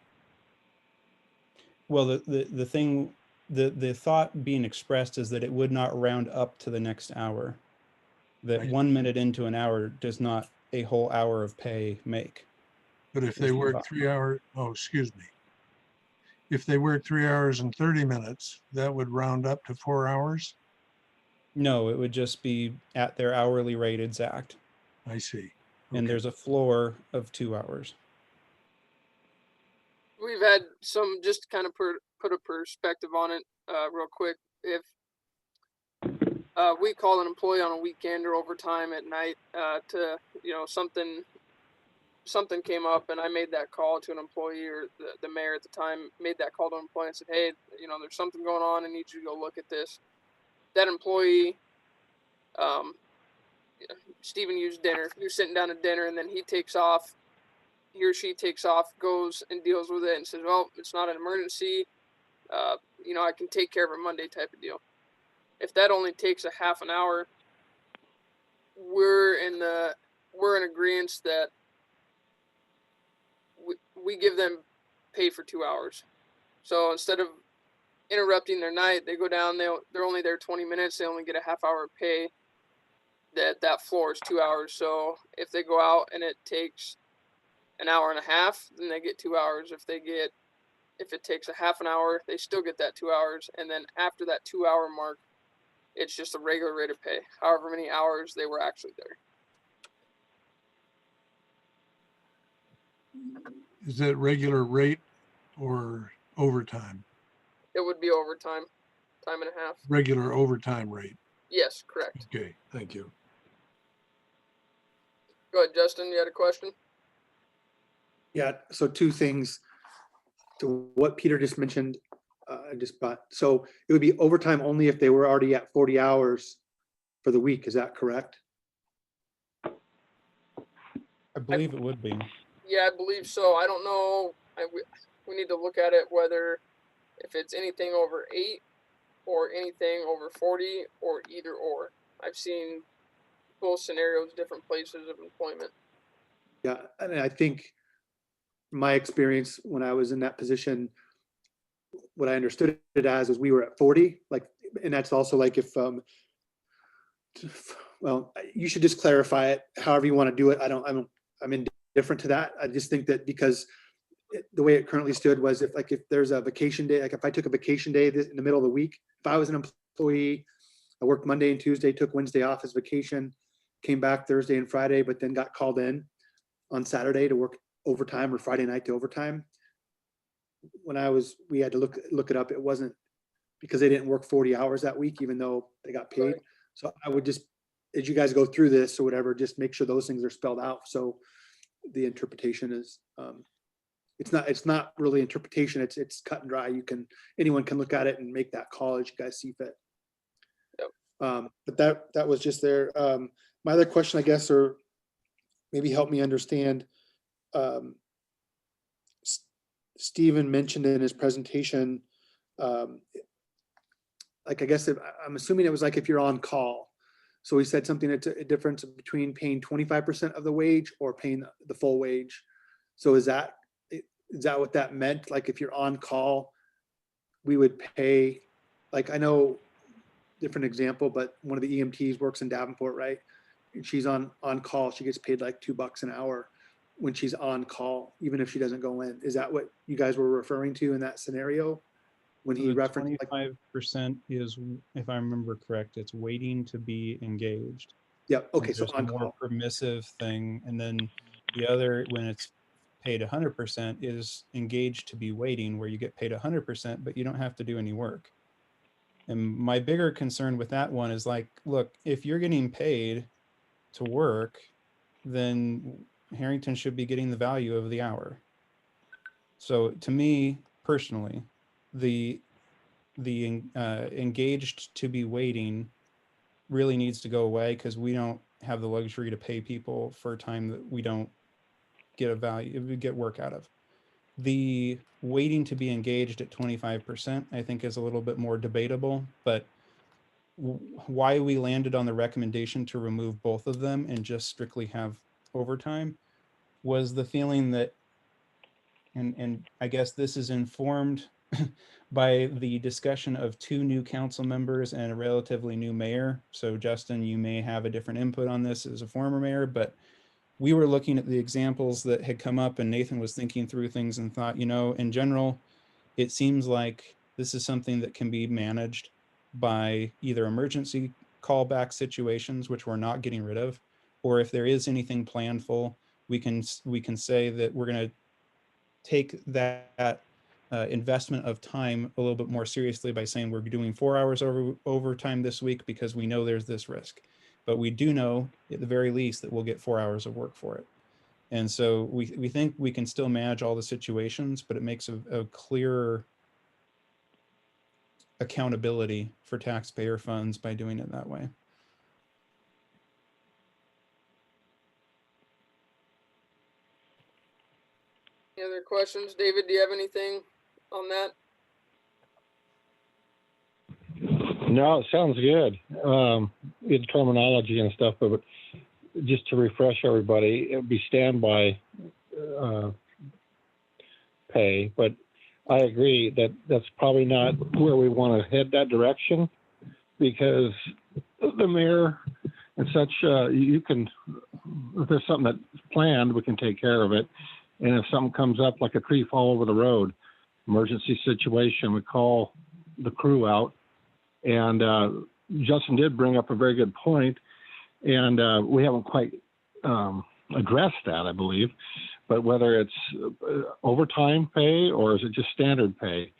Speaker 6: Well, the thing, the thought being expressed is that it would not round up to the next hour. That
Speaker 4: Right.
Speaker 6: 1 minute into an hour does not a whole hour of pay make.
Speaker 4: But if they work 3 hours, if they work 3 hours and 30 minutes, that would round up to 4 hours?
Speaker 6: No, it would just be at their hourly rate exact.
Speaker 4: I see.
Speaker 6: And
Speaker 4: Okay.
Speaker 6: there's a floor of 2 hours.
Speaker 2: We've had some, just to kind of put a perspective on it real quick. If we call an employee on a weekend or overtime at night to, something came up and I made that call to an employee, or the mayor at the time made that call to an employee and said, hey, there's something going on. I need you to go look at this. That employee, Stephen used dinner. You're sitting down at dinner and then he or she takes off, goes and deals with it and says, well, it's not an emergency. I can take care of it Monday type of deal. If that only takes a half an hour, we're in agreement that we give them pay for 2 hours. So instead of interrupting their night, they go down, they're only there 20 minutes, they only get a half hour of pay. That floor is 2 hours. So if they go out and it takes an hour and a half, then they get 2 hours. If it takes a half an hour, they still get that 2 hours. And then after that 2 hour mark, it's just a regular rate of pay, however many hours they were actually there.
Speaker 4: Is that regular rate or overtime?
Speaker 2: It would be overtime, time and a half.
Speaker 4: Regular overtime rate.
Speaker 2: Yes, correct.
Speaker 4: Okay, thank you.
Speaker 2: Go ahead, Justin, you had a question?
Speaker 1: Yeah, so two things to what Peter just mentioned. So it would be overtime only if they were already at 40 hours for the week. Is that correct?
Speaker 6: I believe it would be.
Speaker 2: Yeah, I believe so. I don't know. We need to look at it whether if it's anything over 8 or anything over 40 or either or. I've seen both scenarios, different places of employment.
Speaker 1: Yeah, and I think my experience when I was in that position, what I understood it as was we were at 40, and that's also like if, well, you should just clarify it however you want to do it. I'm indifferent to that. I just think that because the way it currently stood was if there's a vacation day, like if I took a vacation day in the middle of the week, if I was an employee, I worked Monday and Tuesday, took Wednesday off as vacation, came back Thursday and Friday, but then got called in on Saturday to work overtime or Friday night to overtime. We had to look it up. It wasn't because they didn't work 40 hours that week, even though they got paid.
Speaker 2: Right.
Speaker 1: So I would just, as you guys go through this or whatever, just make sure those things are spelled out. So the interpretation is, it's not really interpretation. It's cut and dry. Anyone can look at it and make that call as you guys see fit.
Speaker 2: Yep.
Speaker 1: But that was just there. My other question, I guess, or maybe help me understand, Stephen mentioned in his presentation, like, I guess I'm assuming it was like if you're on call. So he said something that's a difference between paying 25% of the wage or paying the full wage. So is that what that meant? Like if you're on call, we would pay, like, I know different example, but one of the EMTs works in Davenport, right? And she's on call. She gets paid like $2 an hour when she's on call, even if she doesn't go in. Is that what you guys were referring to in that scenario? When he referenced like,
Speaker 6: 25% is, if I remember correct, it's waiting to be engaged.
Speaker 1: yeah, okay,
Speaker 6: And
Speaker 1: so
Speaker 6: there's
Speaker 1: on
Speaker 6: a more
Speaker 1: call.
Speaker 6: permissive thing. And then the other, when it's paid 100%, is engaged to be waiting, where you get paid 100%, but you don't have to do any work. And my bigger concern with that one is like, look, if you're getting paid to work, then Harrington should be getting the value of the hour. So to me personally, the engaged to be waiting really needs to go away, because we don't have the luxury to pay people for time that we don't get work out of. The waiting to be engaged at 25%, I think, is a little bit more debatable, but why we landed on the recommendation to remove both of them and just strictly have overtime was the feeling that, and I guess this is informed by the discussion of 2 new council members and a relatively new mayor. So Justin, you may have a different input on this as a former mayor, but we were looking at the examples that had come up, and Nathan was thinking through things and thought, in general, it seems like this is something that can be managed by either emergency callback situations, which we're not getting rid of, or if there is anything planful, we can say that we're going to take that investment of time a little bit more seriously by saying we're doing 4 hours overtime this week because we know there's this risk. But we do know at the very least that we'll get 4 hours of work for it. And so we think we can still manage all the situations, but it makes a clearer accountability for taxpayer funds by doing it that way.
Speaker 2: Any other questions? David, do you have anything on that?
Speaker 9: No, it sounds good. In terminology and stuff, but just to refresh everybody, it would be standby pay. But I agree that that's probably not where we want to head that direction, because the mayor and such, you can, if there's something that's planned, we can take care of it. And if something comes up like a tree fall over the road, emergency situation, we call the crew out. And Justin did bring up a very good point, and we haven't quite addressed that, I believe. But whether it's overtime pay or is it just standard pay?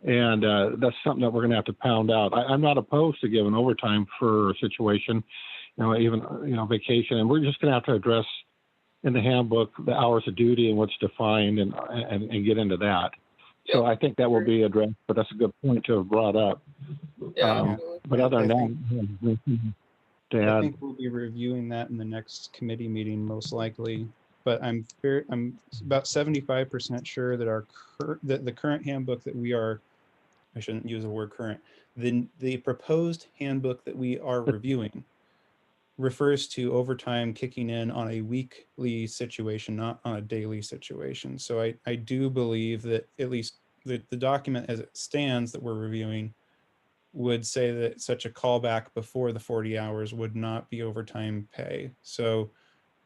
Speaker 9: And that's something that we're going to have to pound out. I'm not opposed to giving overtime for a situation, even vacation. And we're just going to have to address in the handbook the hours of duty and what's defined and get into that. So I think that will be addressed, but that's a good point to have brought up.
Speaker 2: Yeah.
Speaker 9: But other than that,
Speaker 6: I think we'll be reviewing that in the next committee meeting, most likely. But I'm about 75% sure that that the current handbook that we are, I shouldn't use the word current, the proposed handbook that we are reviewing refers to overtime kicking in on a weekly situation, not on a daily situation. So I do believe that at least the document as it stands that we're reviewing would say that such a callback before the 40 hours would not be overtime pay. So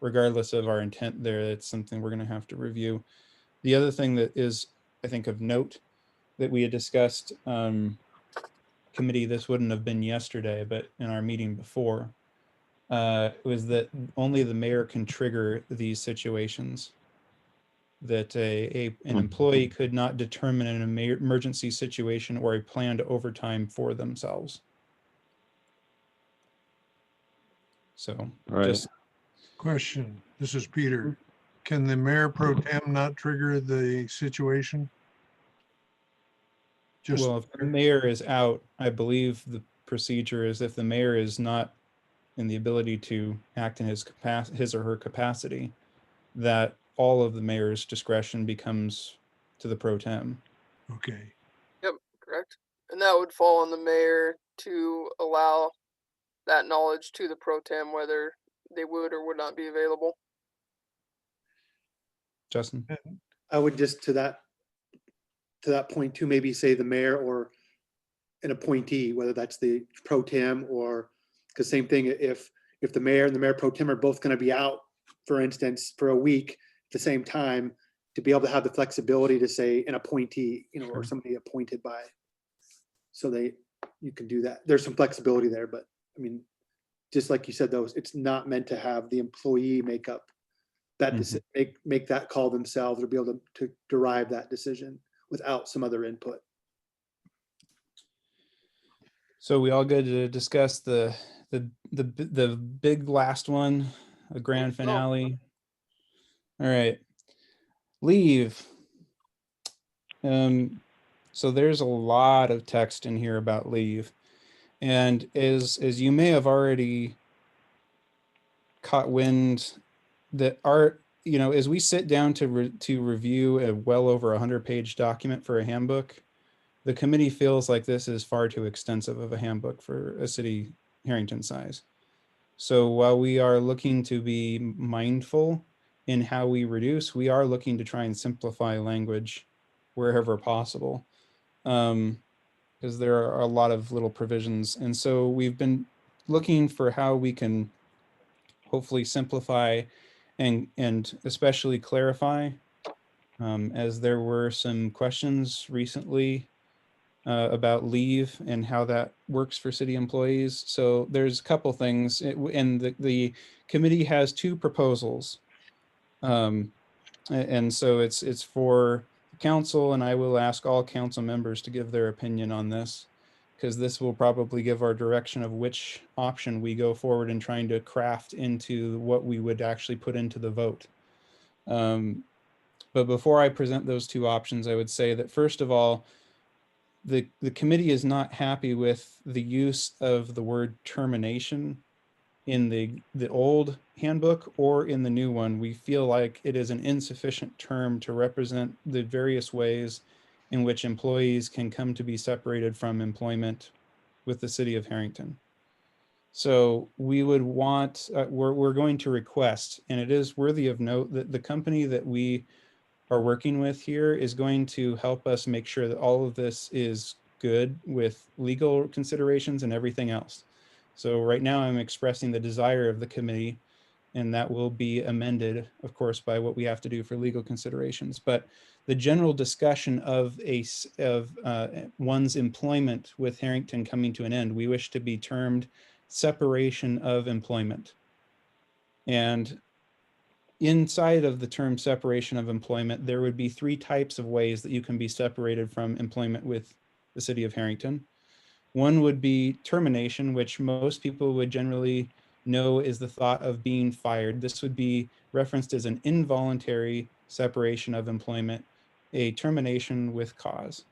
Speaker 6: regardless of our intent there, it's something we're going to have to review. The other thing that is, I think, of note that we had discussed, committee, this wouldn't have been yesterday, but in our meeting before, was that only the mayor can trigger these situations. That an employee could not determine an emergency situation or a planned overtime for themselves. So
Speaker 5: Right.
Speaker 6: just
Speaker 4: Question, this is Peter. Can the mayor pro tem not trigger the situation? Just,
Speaker 6: well, if the mayor is out, I believe the procedure is if the mayor is not in the ability to act in his or her capacity, that all of the mayor's discretion becomes to the pro tem.
Speaker 4: okay.
Speaker 2: Yep, correct. And that would fall on the mayor to allow that knowledge to the pro tem, whether they would or would not be available.
Speaker 6: Justin?
Speaker 1: I would just to that point too, maybe say the mayor or an appointee, whether that's the pro tem or, because same thing, if the mayor and the mayor pro tem are both going to be out, for instance, for a week at the same time, to be able to have the flexibility to say an appointee, you know, or
Speaker 6: Sure.
Speaker 1: somebody appointed by. So you can do that. There's some flexibility there, but I mean, just like you said, though, it's not meant to have the employee make up that make that call themselves or be able to derive that decision without some other input.
Speaker 6: So we all good to discuss the big last one, a grand
Speaker 2: so.
Speaker 6: finale. All right, leave. So there's a lot of text in here about leave, and as you may have already caught wind, that as we sit down to review a well over 100-page document for a handbook, the committee feels like this is far too extensive of a handbook for a city Harrington size. So while we are looking to be mindful in how we reduce, we are looking to try and simplify language wherever possible, because there are a lot of little provisions. And so we've been looking for how we can hopefully simplify and especially clarify, as there were some questions recently about leave and how that works for city employees. So there's a couple things, and the committee has two proposals. And so it's for council, and I will ask all council members to give their opinion on this, because this will probably give our direction of which option we go forward in trying to craft into what we would actually put into the vote. But before I present those two options, I would say that first of all, the committee is not happy with the use of the word termination in the old handbook or in the new one. We feel like it is an insufficient term to represent the various ways in which employees can come to be separated from employment with the city of Harrington. So we would want, we're going to request, and it is worthy of note that the company that we are working with here is going to help us make sure that all of this is good with legal considerations and everything else. So right now I'm expressing the desire of the committee, and that will be amended, of course, by what we have to do for legal considerations. But the general discussion of one's employment with Harrington coming to an end, we wish to be termed separation of employment. And inside of the term separation of employment, there would be three types of ways that you can be separated from employment with the city of Harrington. One would be termination, which most people would generally know is the thought of being fired. This would be referenced as an involuntary separation of employment, a termination with cause.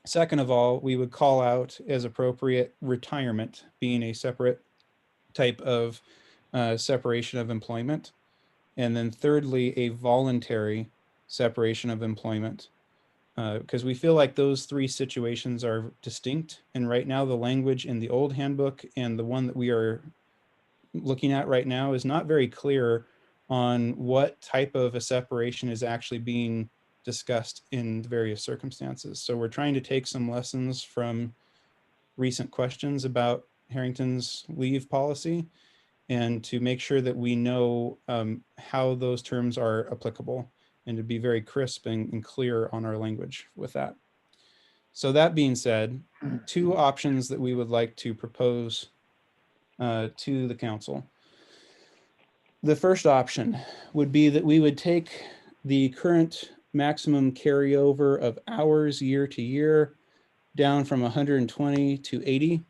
Speaker 6: Second of all, we would call out as appropriate retirement, being a separate type of separation of employment. And then thirdly, a voluntary separation of employment, because we feel like those three situations are distinct. And right now, the language in the old handbook and the one that we are looking at right now is not very clear on what type of a separation is actually being discussed in various circumstances. So we're trying to take some lessons from recent questions about Harrington's leave policy, and to make sure that we know how those terms are applicable. and to be very crisp and clear on our language with that. So that being said, two options that we would like to propose to the council. The first option would be that we would take the current maximum carryover of hours year to year down from 120 to 80.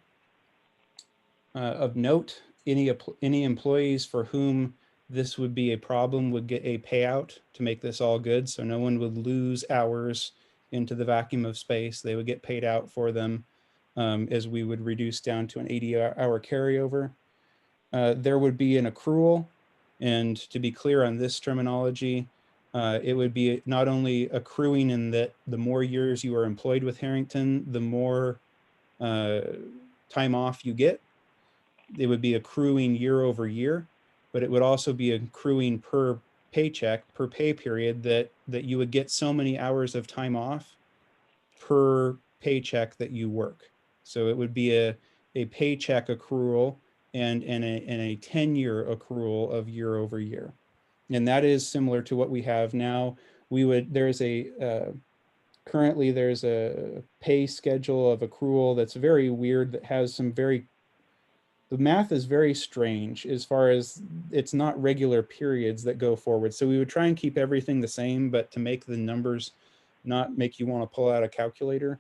Speaker 6: Of note, any employees for whom this would be a problem would get a payout to make this all good. So no one would lose hours into the vacuum of space. They would get paid out for them as we would reduce down to an 80-hour carryover. There would be an accrual. And to be clear on this terminology, it would be not only accruing in that the more years you are employed with Harrington, the more time off you get. It would be accruing year over year, but it would also be accruing per paycheck, per pay period, that you would get so many hours of time off per paycheck that you work. So it would be a paycheck accrual and a 10-year accrual of year over year. And that is similar to what we have now. Currently there's a pay schedule of accrual that's very weird, that has some the math is very strange as far as it's not regular periods that go forward. So we would try and keep everything the same, but to make the numbers not make you want to pull out a calculator.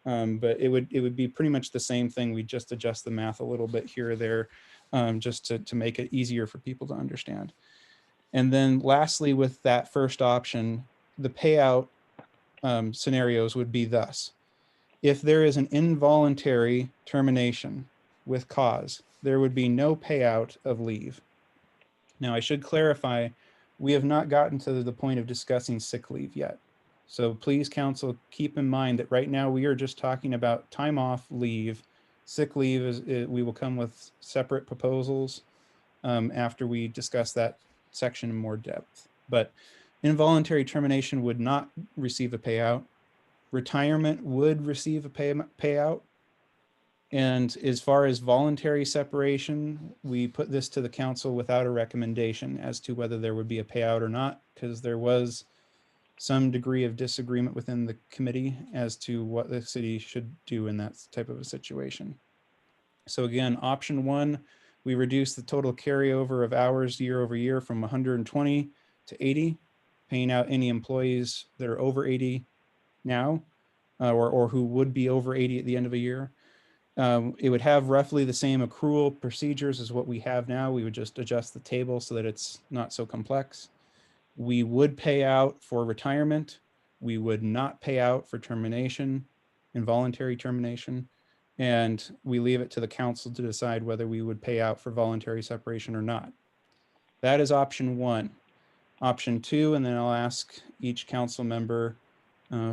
Speaker 6: But it would be pretty much the same thing. We just adjust the math a little bit here or there, just to make it easier for people to understand. And then lastly, with that first option, the payout scenarios would be thus. If there is an involuntary termination with cause, there would be no payout of leave. Now, I should clarify, we have not gotten to the point of discussing sick leave yet. So please, council, keep in mind that right now we are just talking about time off leave. Sick leave we will come with separate proposals after we discuss that section in more depth. But involuntary termination would not receive a payout. Retirement would receive a payout. And as far as voluntary separation, we put this to the council without a recommendation as to whether there would be a payout or not, because there was some degree of disagreement within the committee as to what the city should do in that type of a situation. So again, option one, we reduce the total carryover of hours year over year from 120 to 80, paying out any employees that are over 80 now, or who would be over 80 at the end of a year. It would have roughly the same accrual procedures as what we have now. We would just adjust the table so that it's not so complex. We would pay out for retirement. We would not pay out for termination, involuntary termination. And we leave it to the council to decide whether we would pay out for voluntary separation or not. That is option one. Option two, and then I'll ask each council member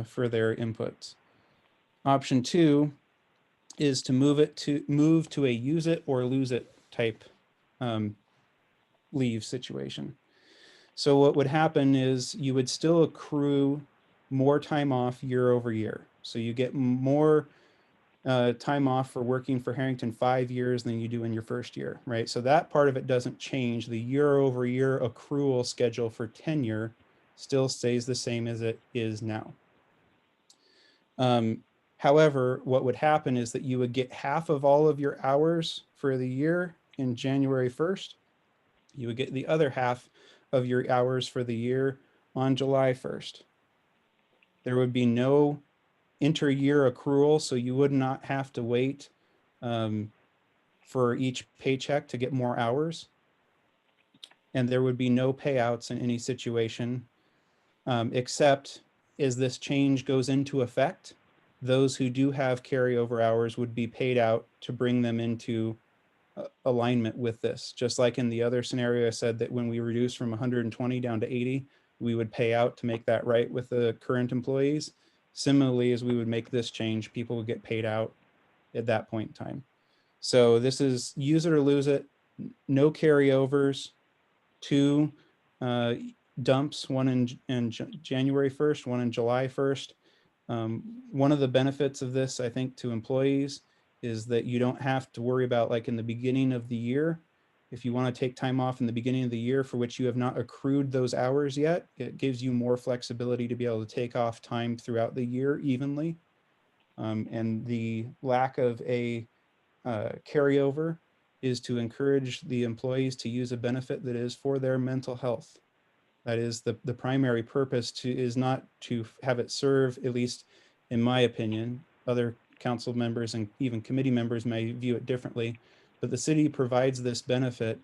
Speaker 6: for their inputs. Option two is to move to a use it or lose it type leave situation. So what would happen is you would still accrue more time off year over year. So you get more time off for working for Harrington 5 years than you do in your first year, right? So that part of it doesn't change. The year over year accrual schedule for tenure still stays the same as it is now. However, what would happen is that you would get half of all of your hours for the year in January 1st. You would get the other half of your hours for the year on July 1st. There would be no inter-year accrual, so you would not have to wait for each paycheck to get more hours. And there would be no payouts in any situation, except as this change goes into effect, those who do have carryover hours would be paid out to bring them into alignment with this. Just like in the other scenario, I said that when we reduce from 120 down to 80, we would pay out to make that right with the current employees. Similarly, as we would make this change, people would get paid out at that point in time. So this is use it or lose it, no carryovers, 2 dumps, one in January 1st, one in July 1st. One of the benefits of this, I think, to employees is that you don't have to worry about, like in the beginning of the year, If you want to take time off in the beginning of the year for which you have not accrued those hours yet, it gives you more flexibility to be able to take off time throughout the year evenly. And the lack of a carryover is to encourage the employees to use a benefit that is for their mental health. That is the primary purpose is not to have it serve, at least in my opinion. Other council members and even committee members may view it differently, but the city provides this benefit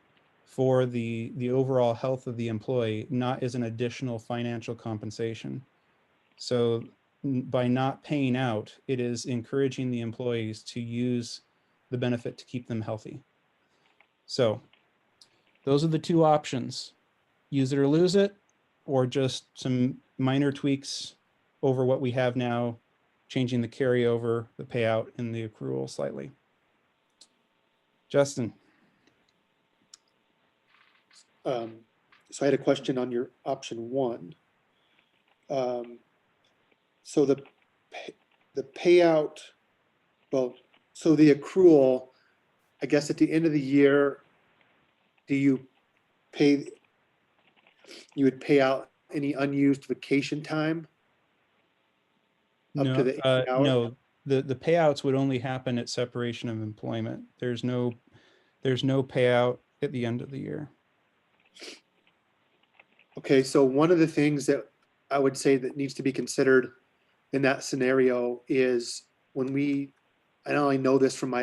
Speaker 6: for the overall health of the employee, not as an additional financial compensation. So by not paying out, it is encouraging the employees to use the benefit to keep them healthy. So those are the two options: use it or lose it, or just some minor tweaks over what we have now, changing the carryover, the payout, and the accrual slightly. Justin.
Speaker 1: So I had a question on your option 1. So the payout, well, so the accrual, I guess at the end of the year, you would pay out any unused vacation time? Up to the 80 hours?
Speaker 6: No, the payouts would only happen at separation of employment. There's no payout at the end of the year.
Speaker 1: Okay, so one of the things that I would say that needs to be considered in that scenario is when I only know this from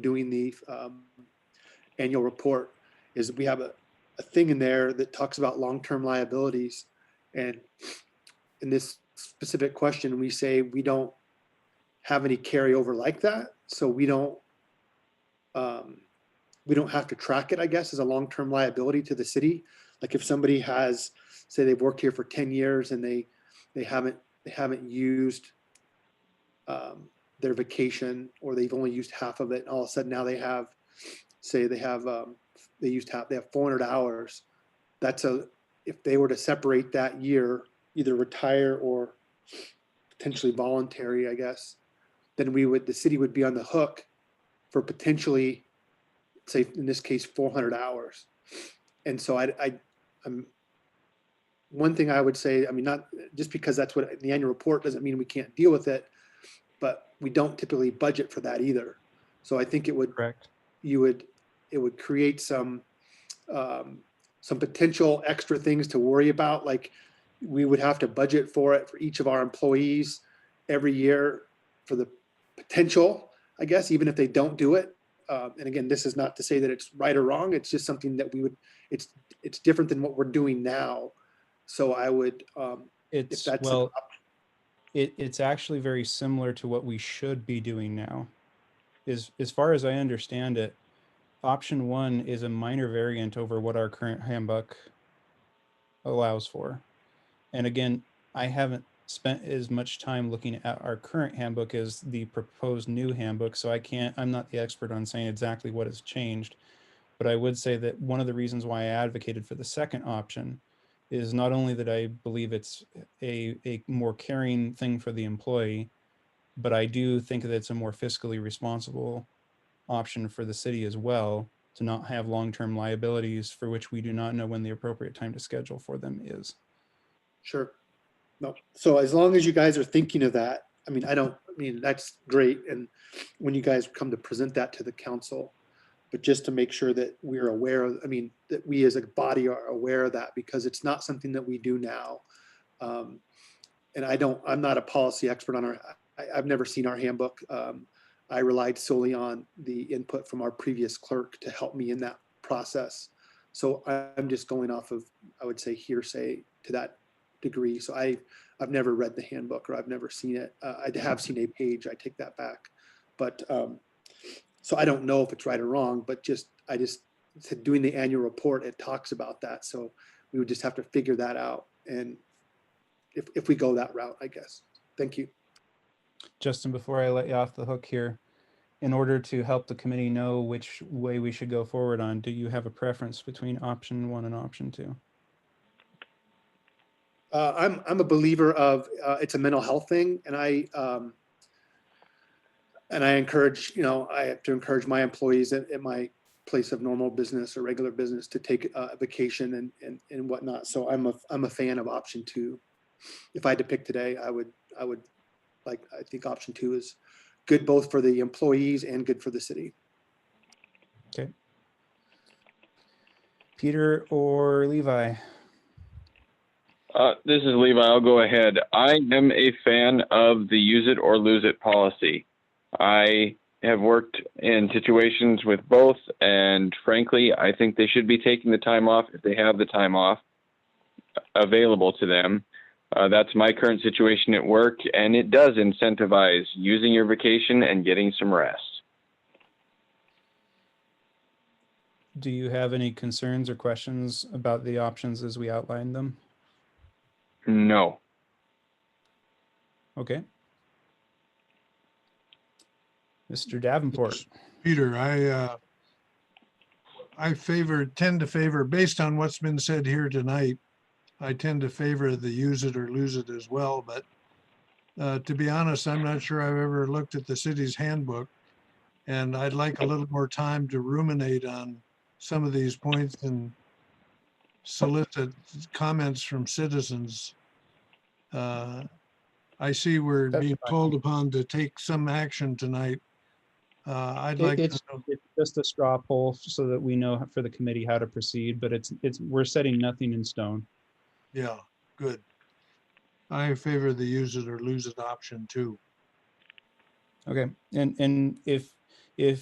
Speaker 1: doing the annual report, is we have a thing in there that talks about long-term liabilities. And in this specific question, we say we don't have any carryover like that. So we don't have to track it, I guess, as a long-term liability to the city. Like if somebody has, say they've worked here for 10 years and they haven't used their vacation, or they've only used half of it, and all of a sudden now they have 400 hours. If they were to separate that year, either retire or potentially voluntary, I guess, then the city would be on the hook for potentially, say in this case, 400 hours. And so I'm one thing I would say, I mean, not just because that's what the annual report doesn't mean we can't deal with it, but we don't typically budget for that either. So I think it would create some potential extra things to worry about. Like we would have to budget for it for each of our employees every year for the potential, I guess, even if they don't do it. And again, this is not to say that it's right or wrong. It's just something that it's different than what we're doing now. So I would,
Speaker 6: It's actually very similar to what we should be doing now. As far as I understand it, option 1 is a minor variant over what our current handbook allows for. And again, I haven't spent as much time looking at our current handbook as the proposed new handbook, so I'm not the expert on saying exactly what has changed. But I would say that one of the reasons why I advocated for the second option is not only that I believe it's a more caring thing for the employee, but I do think that it's a more fiscally responsible option for the city as well, to not have long-term liabilities for which we do not know when the appropriate time to schedule for them is.
Speaker 1: Sure. No. So as long as you guys are thinking of that, I mean, that's great. And when you guys come to present that to the council, but just to make sure that we're aware of, that we as a body are aware of that, because it's not something that we do now. And I'm not a policy expert on I've never seen our handbook. I relied solely on the input from our previous clerk to help me in that process. So I'm just going off of, I would say, hearsay to that degree. So I've never read the handbook, or I've never seen it. I have seen a page, I take that back. But so I don't know if it's right or wrong, but I just said doing the annual report, it talks about that. So we would just have to figure that out. And if we go that route, I guess. Thank you.
Speaker 6: Justin, before I let you off the hook here, in order to help the committee know which way we should go forward on, do you have a preference between option 1 and option 2?
Speaker 1: I'm a believer of it's a mental health thing, and I encourage, I have to encourage my employees at my place of normal business or regular business to take a vacation and whatnot. So I'm a fan of option 2. If I had to pick today, I think option 2 is good both for the employees and good for the city.
Speaker 6: Okay. Peter or Levi?
Speaker 5: This is Levi. I'll go ahead. I am a fan of the use it or lose it policy. I have worked in situations with both, and frankly, I think they should be taking the time off if they have the time off available to them. That's my current situation at work, and it does incentivize using your vacation and getting some rest.
Speaker 6: Do you have any concerns or questions about the options as we outlined them?
Speaker 5: No.
Speaker 6: Okay. Mr. Davenport.
Speaker 4: Peter, I tend to favor, based on what's been said here tonight, I tend to favor the use it or lose it as well. But to be honest, I'm not sure I've ever looked at the city's handbook, and I'd like a little more time to ruminate on some of these points and solicit comments from citizens. I see we're
Speaker 6: That's
Speaker 4: being
Speaker 6: fine.
Speaker 4: called upon to take some action tonight. I'd like to
Speaker 6: It's just a straw poll so that we know for the committee how to proceed, but we're setting nothing in stone.
Speaker 4: yeah, good. I favor the use it or lose it option too.
Speaker 6: Okay, and if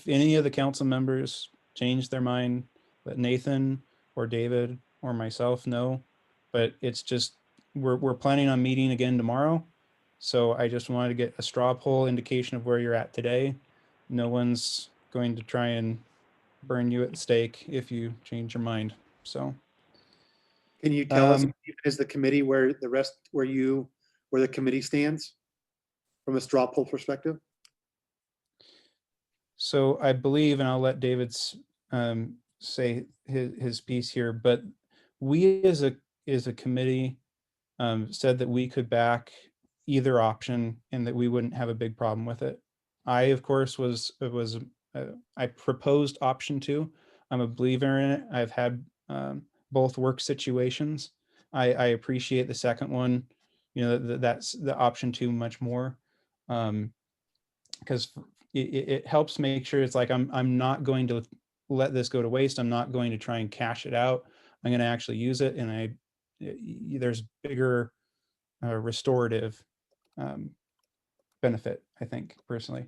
Speaker 6: any of the council members change their mind, let Nathan or David or myself know. But it's just, we're planning on meeting again tomorrow. So I just wanted to get a straw poll indication of where you're at today. No one's going to try and burn you at the stake if you change your mind. So
Speaker 1: Can you tell us as the committee where the committee stands from a straw poll perspective?
Speaker 6: So I believe, and I'll let David say his piece here, but we as a committee said that we could back either option and that we wouldn't have a big problem with it. I, of course, I proposed option 2. I'm a believer in it. I've had both work situations. I appreciate the second one, that's the option 2 much more, because it helps make sure it's like I'm not going to let this go to waste. I'm not going to try and cash it out. I'm going to actually use it, and there's bigger restorative benefit, I think, personally.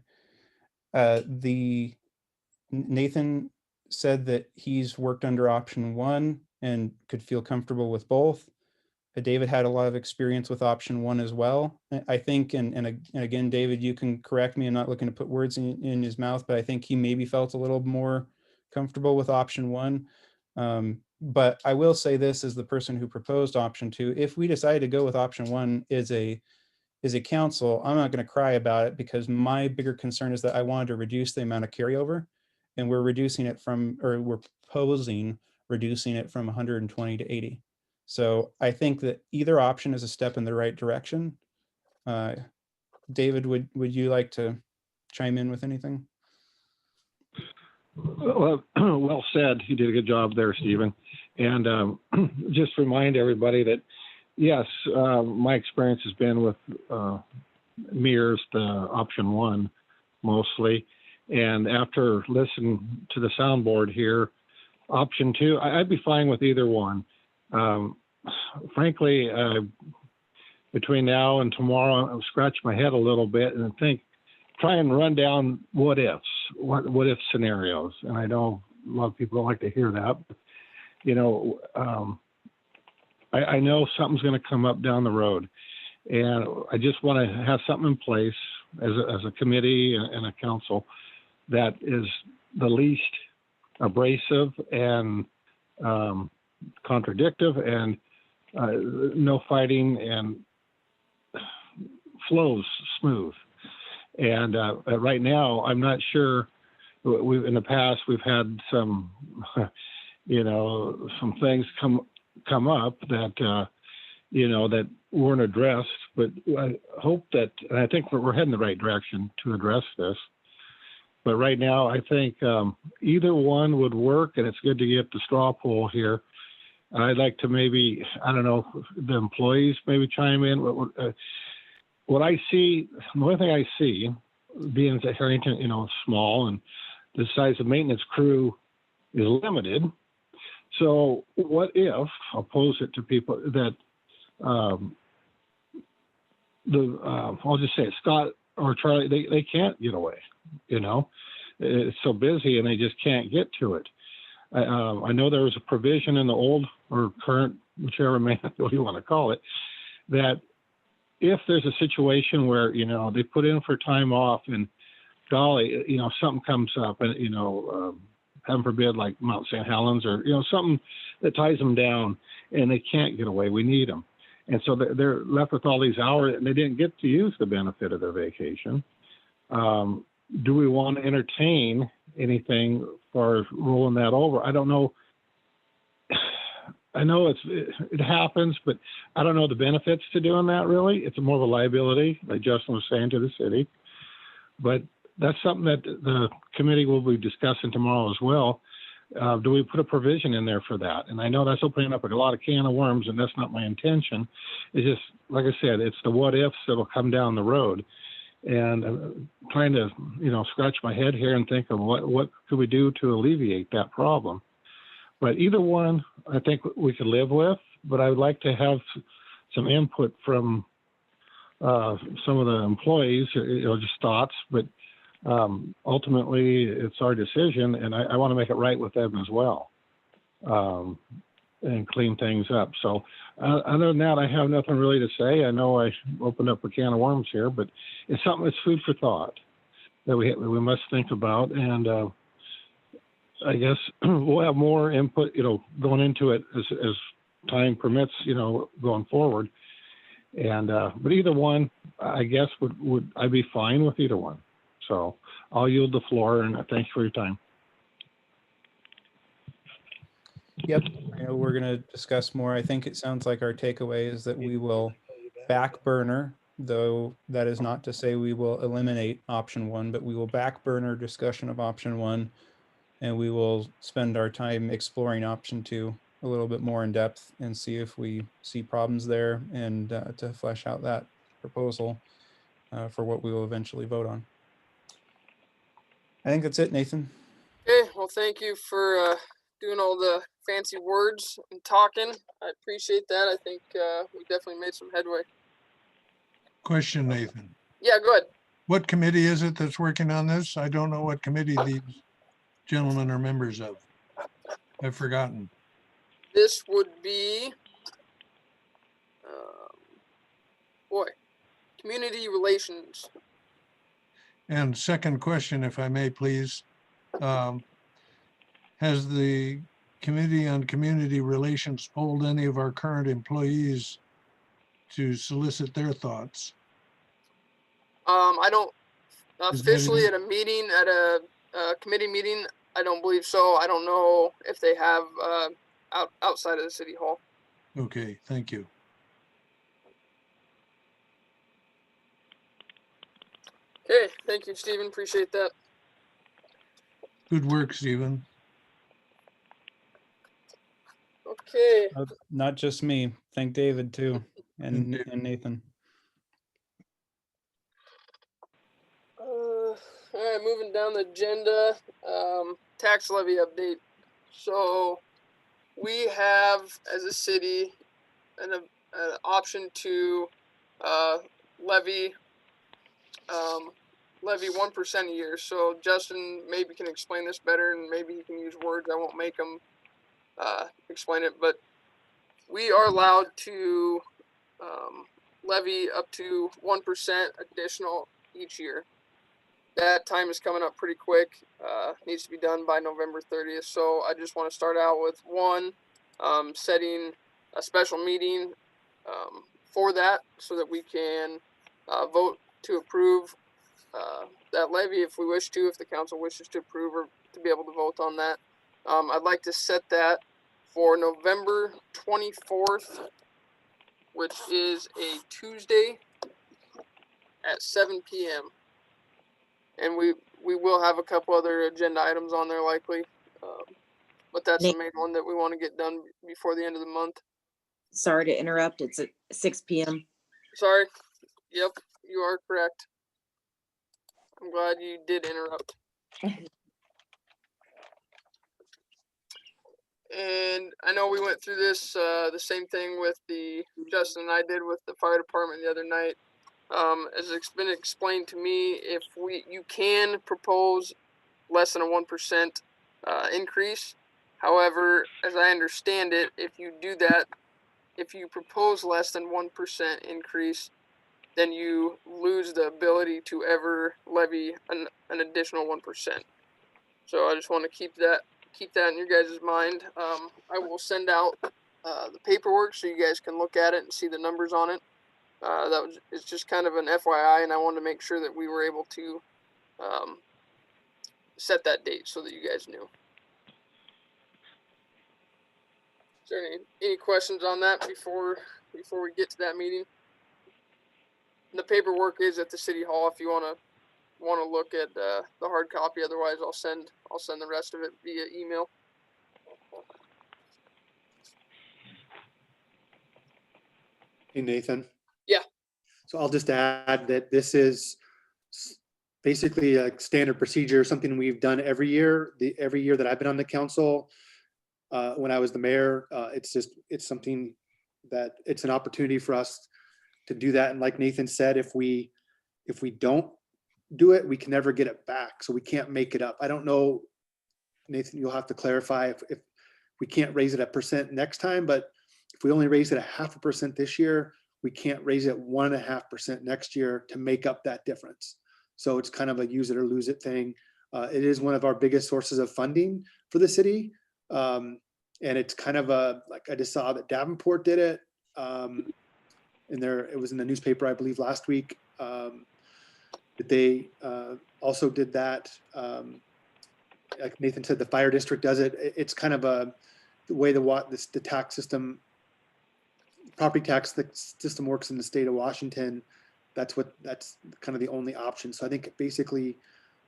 Speaker 6: Nathan said that he's worked under option 1 and could feel comfortable with both. David had a lot of experience with option 1 as well. I think, and again, David, you can correct me. I'm not looking to put words in his mouth, but I think he maybe felt a little more comfortable with option 1. But I will say this as the person who proposed option 2, if we decide to go with option 1 as a council, I'm not going to cry about it, because my bigger concern is that I wanted to reduce the amount of carryover, and we're proposing reducing it from 120 to 80. So I think that either option is a step in the right direction. David, would you like to chime in with anything?
Speaker 9: Well said. You did a good job there, Stephen. And just remind everybody that, yes, my experience has been with mirrors, the option 1 mostly. And after listening to the soundboard here, option 2, I'd be fine with either one. Frankly, between now and tomorrow, I'll scratch my head a little bit and try and run down what ifs, what if scenarios. And I know a lot of people don't like to hear that. But, I know something's going to come up down the road, and I just want to have something in place as a committee and a council that is the least abrasive and contradictive, and no fighting, and flows smooth. And right now, I'm not sure. In the past, we've had some, some things come up that that weren't addressed. But I hope that, and I think we're heading the right direction to address this. But right now, I think either one would work, and it's good to get the straw poll here. I'd like to maybe, I don't know, the employees maybe chime in. What I see, the only thing I see, being that Harrington, you know, is small and the size of maintenance crew is limited. So what if, I'll pose it to people that I'll just say Scott or Charlie, they can't get away, you know, it's so busy and they just can't get to it. I know there was a provision in the old or current, whichever manual you want to call it, that if there's a situation where, you know, they put in for time off and golly, you know, something comes up and, you know, heaven forbid, like Mount St. Helens or, you know, something that ties them down and they can't get away, we need them. And so they're left with all these hours and they didn't get to use the benefit of their vacation. Do we want to entertain anything for rolling that over? I don't know. I know it happens, but I don't know the benefits to doing that really. It's more of a liability, like Justin was saying, to the city. But that's something that the committee will be discussing tomorrow as well. Do we put a provision in there for that? And I know that's opening up a lot of can of worms, and that's not my intention. It's just, like I said, it's the what ifs that'll come down the road. And trying to, you know, scratch my head here and think of what could we do to alleviate that problem. But either one, I think we could live with. But I would like to have some input from some of the employees, you know, just thoughts. But ultimately, it's our decision, and I want to make it right with them as well, and clean things up. So other than that, I have nothing really to say. I know I opened up a can of worms here, but it's something that's food for thought that we must think about. And I guess we'll have more input, you know, going into it as time permits, you know, going forward. And but either one, I guess would I'd be fine with either one. So I'll yield the floor, and thanks for your time.
Speaker 6: Yep, I know we're going to discuss more. I think it sounds like our takeaway is that we will back burner, though that is not to say we will eliminate option one, but we will back burner discussion of option one, and we will spend our time exploring option two a little bit more in depth and see if we see problems there, and to flesh out that proposal for what we will eventually vote on. I think that's it, Nathan.
Speaker 2: Okay, well, thank you for doing all the fancy words and talking. I appreciate that. I think we definitely made some headway.
Speaker 4: Question, Nathan.
Speaker 2: Yeah, go ahead.
Speaker 4: What committee is it that's working on this? I don't know what committee these gentlemen are members of. I've forgotten.
Speaker 2: This would be, community relations.
Speaker 4: And second question, if I may, please. Has the Committee on Community Relations polled any of our current employees to solicit their thoughts?
Speaker 2: I don't
Speaker 4: Is that
Speaker 2: officially
Speaker 4: it?
Speaker 2: at a meeting, at a committee meeting, I don't believe so. I don't know if they have outside of the city hall.
Speaker 4: Okay, thank you.
Speaker 2: Okay, thank you, Stephen. Appreciate that.
Speaker 4: Good work, Stephen.
Speaker 2: Okay.
Speaker 6: Not just me. Thank David too, and Nathan.
Speaker 2: All right, moving down the agenda, tax levy update. So we have, as a city, an option to levy 1% a year. So Justin maybe can explain this better, and maybe he can use words. I won't make him explain it, but we are allowed to levy up to 1% additional each year. That time is coming up pretty quick. Needs to be done by November 30th. So I just want to start out with setting a special meeting for that, so that we can vote to approve that levy if we wish to, if the council wishes to approve or to be able to vote on that. I'd like to set that for November 24th, which is a Tuesday at 7 p.m. And we will have a couple other agenda items on there likely. But that's the
Speaker 3: Nate.
Speaker 2: main one that we want to get done before the end of the month.
Speaker 3: Sorry to interrupt. It's at 6 p.m.
Speaker 2: Sorry. Yep, you are correct. I'm glad you did interrupt. And I know we went through this, the same thing with Justin and I did with the fire department the other night. As it's been explained to me, if you can propose less than a 1% increase. However, as I understand it, if you do that, if you propose less than 1% increase, then you lose the ability to ever levy an additional 1%. So I just want to keep that in your guys' mind. I will send out the paperwork so you guys can look at it and see the numbers on it. It's just kind of an FYI, and I wanted to make sure that we were able to set that date so that you guys knew. Is there any questions on that before we get to that meeting? And the paperwork is at the city hall if you want to look at the hard copy. Otherwise, I'll send the rest of it via email.
Speaker 1: Hey, Nathan.
Speaker 2: Yeah.
Speaker 1: So I'll just add that this is basically a standard procedure, something we've done every year. Every year that I've been on the council, when I was the mayor, it's something that it's an opportunity for us to do that. And like Nathan said, if we don't do it, we can never get it back. So we can't make it up. I don't know, Nathan, you'll have to clarify if we can't raise it 1% next time, but if we only raise it 0.5% this year, we can't raise it 1.5% next year to make up that difference. So it's kind of a use it or lose it thing. It is one of our biggest sources of funding for the city. And it's kind of like I just saw that Davenport did it. It was in the newspaper, I believe, last week. That they also did that. Like Nathan said, the fire district does it. It's kind of the way the tax system, property tax system works in the state of Washington. That's kind of the only option. So I think basically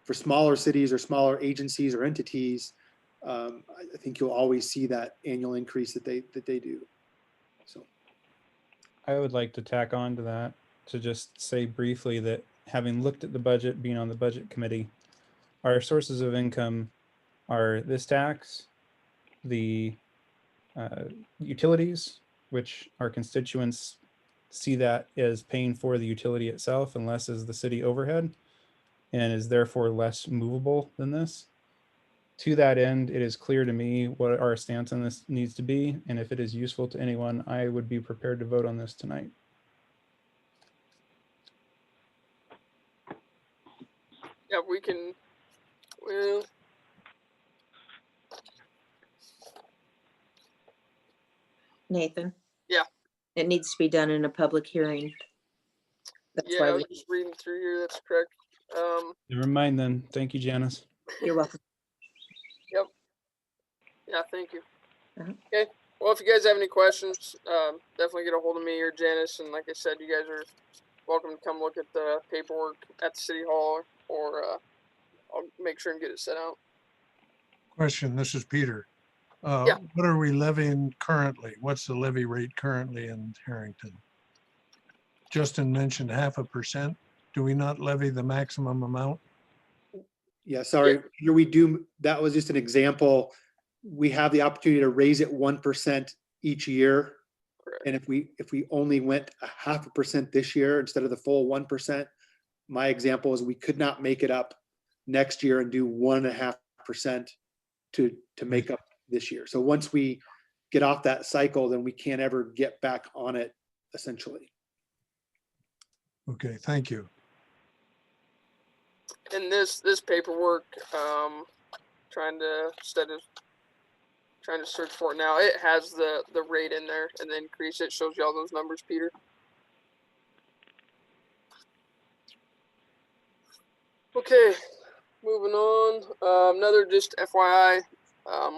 Speaker 1: for smaller cities or smaller agencies or entities, I think you'll always see that annual increase that they do. So
Speaker 6: I would like to tack on to that to just say briefly that having looked at the budget, being on the budget committee, our sources of income are this tax, the utilities, which our constituents see that as paying for the utility itself and less as the city overhead, and is therefore less movable than this. To that end, it is clear to me what our stance on this needs to be, and if it is useful to anyone, I would be prepared to vote on this tonight.
Speaker 2: Yeah, we can. Well,
Speaker 3: Nathan?
Speaker 2: Yeah.
Speaker 3: It needs to be done in a public hearing. That's
Speaker 2: yeah,
Speaker 3: why
Speaker 2: I was just reading through here. That's correct.
Speaker 6: Never mind then. Thank you, Janice.
Speaker 3: you're welcome.
Speaker 2: Yeah, thank you.
Speaker 3: Uh-huh.
Speaker 2: Okay. Well, if you guys have any questions, definitely get a hold of me or Janice. And like I said, you guys are welcome to come look at the paperwork at the city hall, or I'll make sure and get it sent out.
Speaker 4: Question, this is Peter.
Speaker 2: Yeah.
Speaker 4: What are we levying currently? What's the levy rate currently in Harrington? Justin mentioned 0.5%. Do we not levy the maximum amount?
Speaker 1: yeah, sorry, here we do. That was just an example. We have the opportunity to raise it 1% each year.
Speaker 2: Correct.
Speaker 1: And if we only went 0.5% this year instead of the full 1%, my example is we could not make it up next year and do 1.5% to make up this year. So once we get off that cycle, then we can't ever get back on it, essentially.
Speaker 4: Okay, thank you.
Speaker 2: And this paperwork, trying to search for it now. It has the rate in there and the increase. It shows you all those numbers, Peter. Okay, moving on. Another just FYI,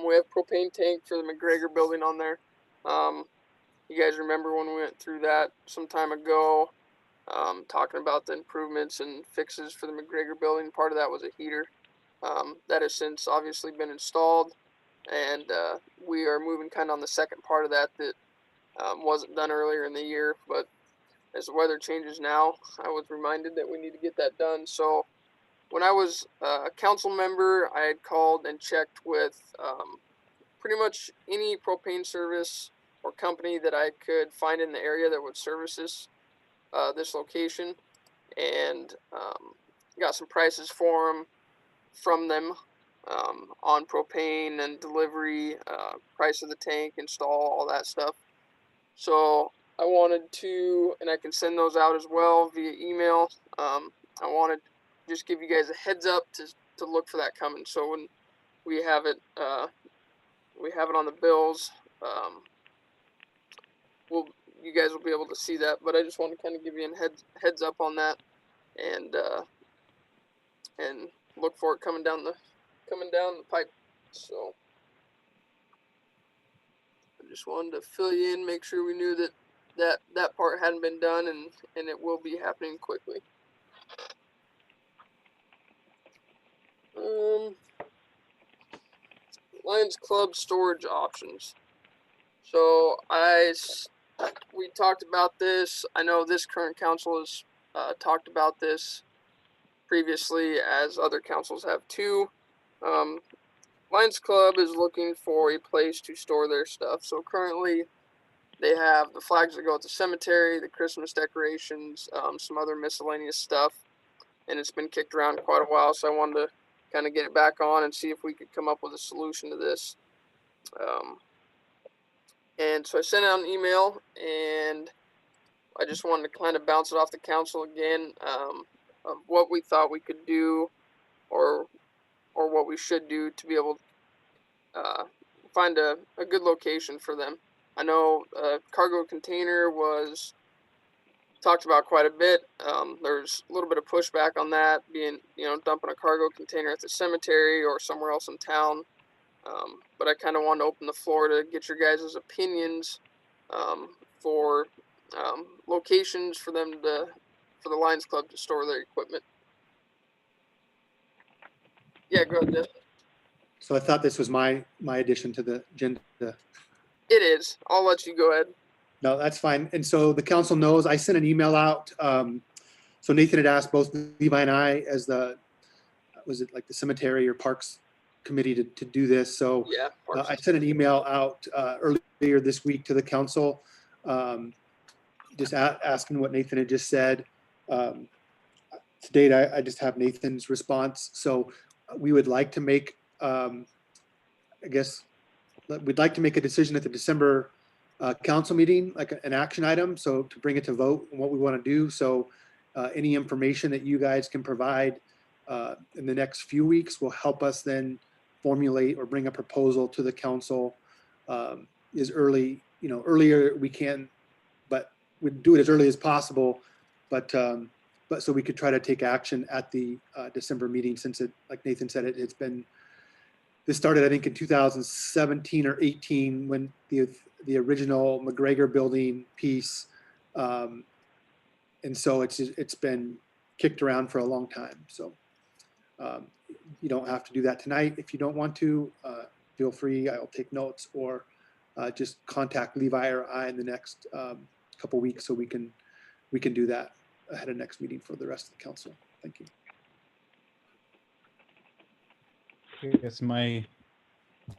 Speaker 2: we have propane tank for the McGregor building on there. You guys remember when we went through that some time ago? talking about the improvements and fixes for the McGregor building. Part of that was a heater that has since obviously been installed, and we are moving kind of on the second part of that wasn't done earlier in the year. But as the weather changes now, I was reminded that we need to get that done. So when I was a council member, I had called and checked with pretty much any propane service or company that I could find in the area that would service this location, and got some prices from them on propane and delivery, price of the tank, install, all that stuff. So I wanted to, and I can send those out as well via email. I wanted to just give you guys a heads up to look for that coming. So when we have it on the bills, you guys will be able to see that. But I just want to kind of give you a heads up on that, and look for it coming down the pipe. So I just wanted to fill you in, make sure we knew that part hadn't been done, and it will be happening quickly. Lions Club storage options. So we talked about this. I know this current council has talked about this previously, as other councils have too. Lions Club is looking for a place to store their stuff. So currently they have the flags that go at the cemetery, the Christmas decorations, some other miscellaneous stuff, and it's been kicked around quite a while. So I wanted to kind of get it back on and see if we could come up with a solution to this. And so I sent out an email, and I just wanted to kind of bounce it off the council again, of what we thought we could do, or what we should do to be able to find a good location for them. I know cargo container was talked about quite a bit. There's a little bit of pushback on that, being, dumping a cargo container at the cemetery or somewhere else in town. But I kind of wanted to open the floor to get your guys' opinions for locations for the Lions Club to store their equipment. Yeah, go ahead, Jeff.
Speaker 1: So I thought this was my addition to the agenda.
Speaker 2: It is. I'll let you go ahead.
Speaker 1: No, that's fine. And so the council knows I sent an email out. So Nathan had asked both Levi and I, as was it like the cemetery or parks committee, to do this. So
Speaker 2: Yeah.
Speaker 1: I sent an email out earlier this week to the council, just asking what Nathan had just said. To date, I just have Nathan's response. So we would like to make, we'd like to make a decision at the December council meeting, like an action item. So to bring it to vote on what we want to do. So any information that you guys can provide in the next few weeks will help us then formulate or bring a proposal to the council earlier we can, but we'd do it as early as possible. But so we could try to take action at the December meeting, since it, like Nathan said, this started, I think, in 2017 or 18 when the original McGregor building piece, and so it's been kicked around for a long time. So you don't have to do that tonight if you don't want to. Feel free. I'll take notes, or just contact Levi or I in the next couple weeks so we can do that ahead of next meeting for the rest of the council. Thank you.
Speaker 6: I guess my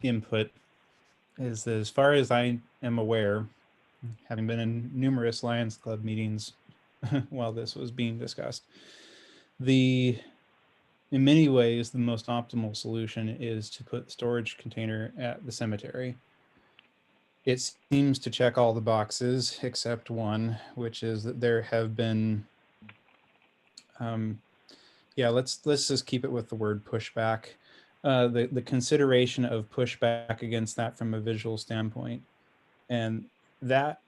Speaker 6: input is that, as far as I am aware, having been in numerous Lions Club meetings while this was being discussed, in many ways, the most optimal solution is to put the storage container at the cemetery. It seems to check all the boxes except one, which is that there have been, let's just keep it with the word pushback. The consideration of pushback against that from a visual standpoint. And that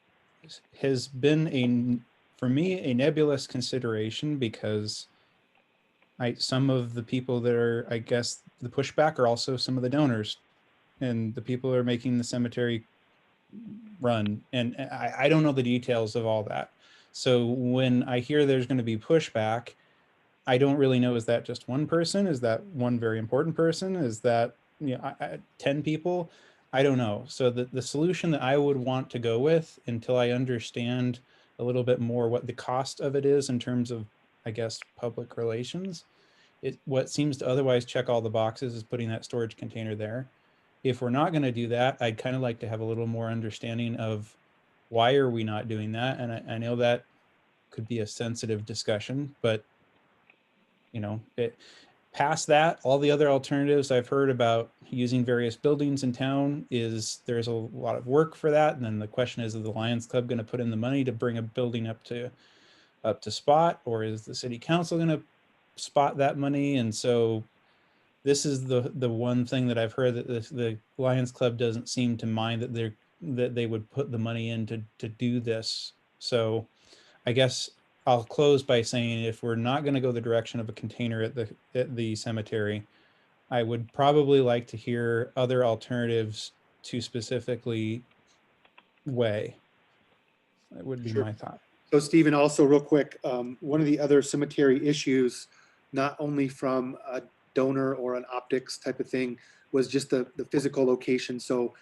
Speaker 6: has been, for me, a nebulous consideration, because some of the people that are, I guess, the pushback are also some of the donors and the people who are making the cemetery run. And I don't know the details of all that. So when I hear there's going to be pushback, I don't really know, is that just one person? Is that one very important person? Is that, 10 people? I don't know. So the solution that I would want to go with, until I understand a little bit more what the cost of it is in terms of, I guess, public relations, what seems to otherwise check all the boxes is putting that storage container there. If we're not going to do that, I'd kind of like to have a little more understanding of why are we not doing that? And I know that could be a sensitive discussion, but past that, all the other alternatives I've heard about using various buildings in town there's a lot of work for that. And then the question is the Lions Club going to put in the money to bring a building up to spot, or is the city council going to spot that money? And so this is the one thing that I've heard, that the Lions Club doesn't seem to mind that they would put the money in to do this. So I guess I'll close by saying, if we're not going to go the direction of a container at the cemetery, I would probably like to hear other alternatives to specifically weigh. That would be
Speaker 1: Sure.
Speaker 6: my thought.
Speaker 1: So Stephen, also real quick, one of the other cemetery issues, not only from a donor or an optics type of thing, was just the physical location. So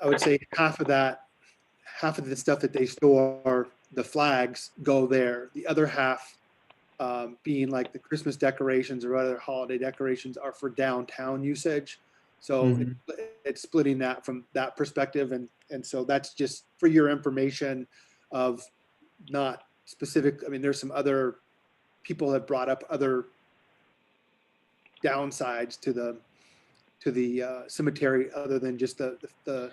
Speaker 1: I would say half of the stuff that they store, the flags, go there. The other half, being like the Christmas decorations or other holiday decorations, are for downtown usage. So it's splitting that from that perspective. And so that's just for your information of not specific. I mean, there's some other people that brought up other downsides to the cemetery other than just the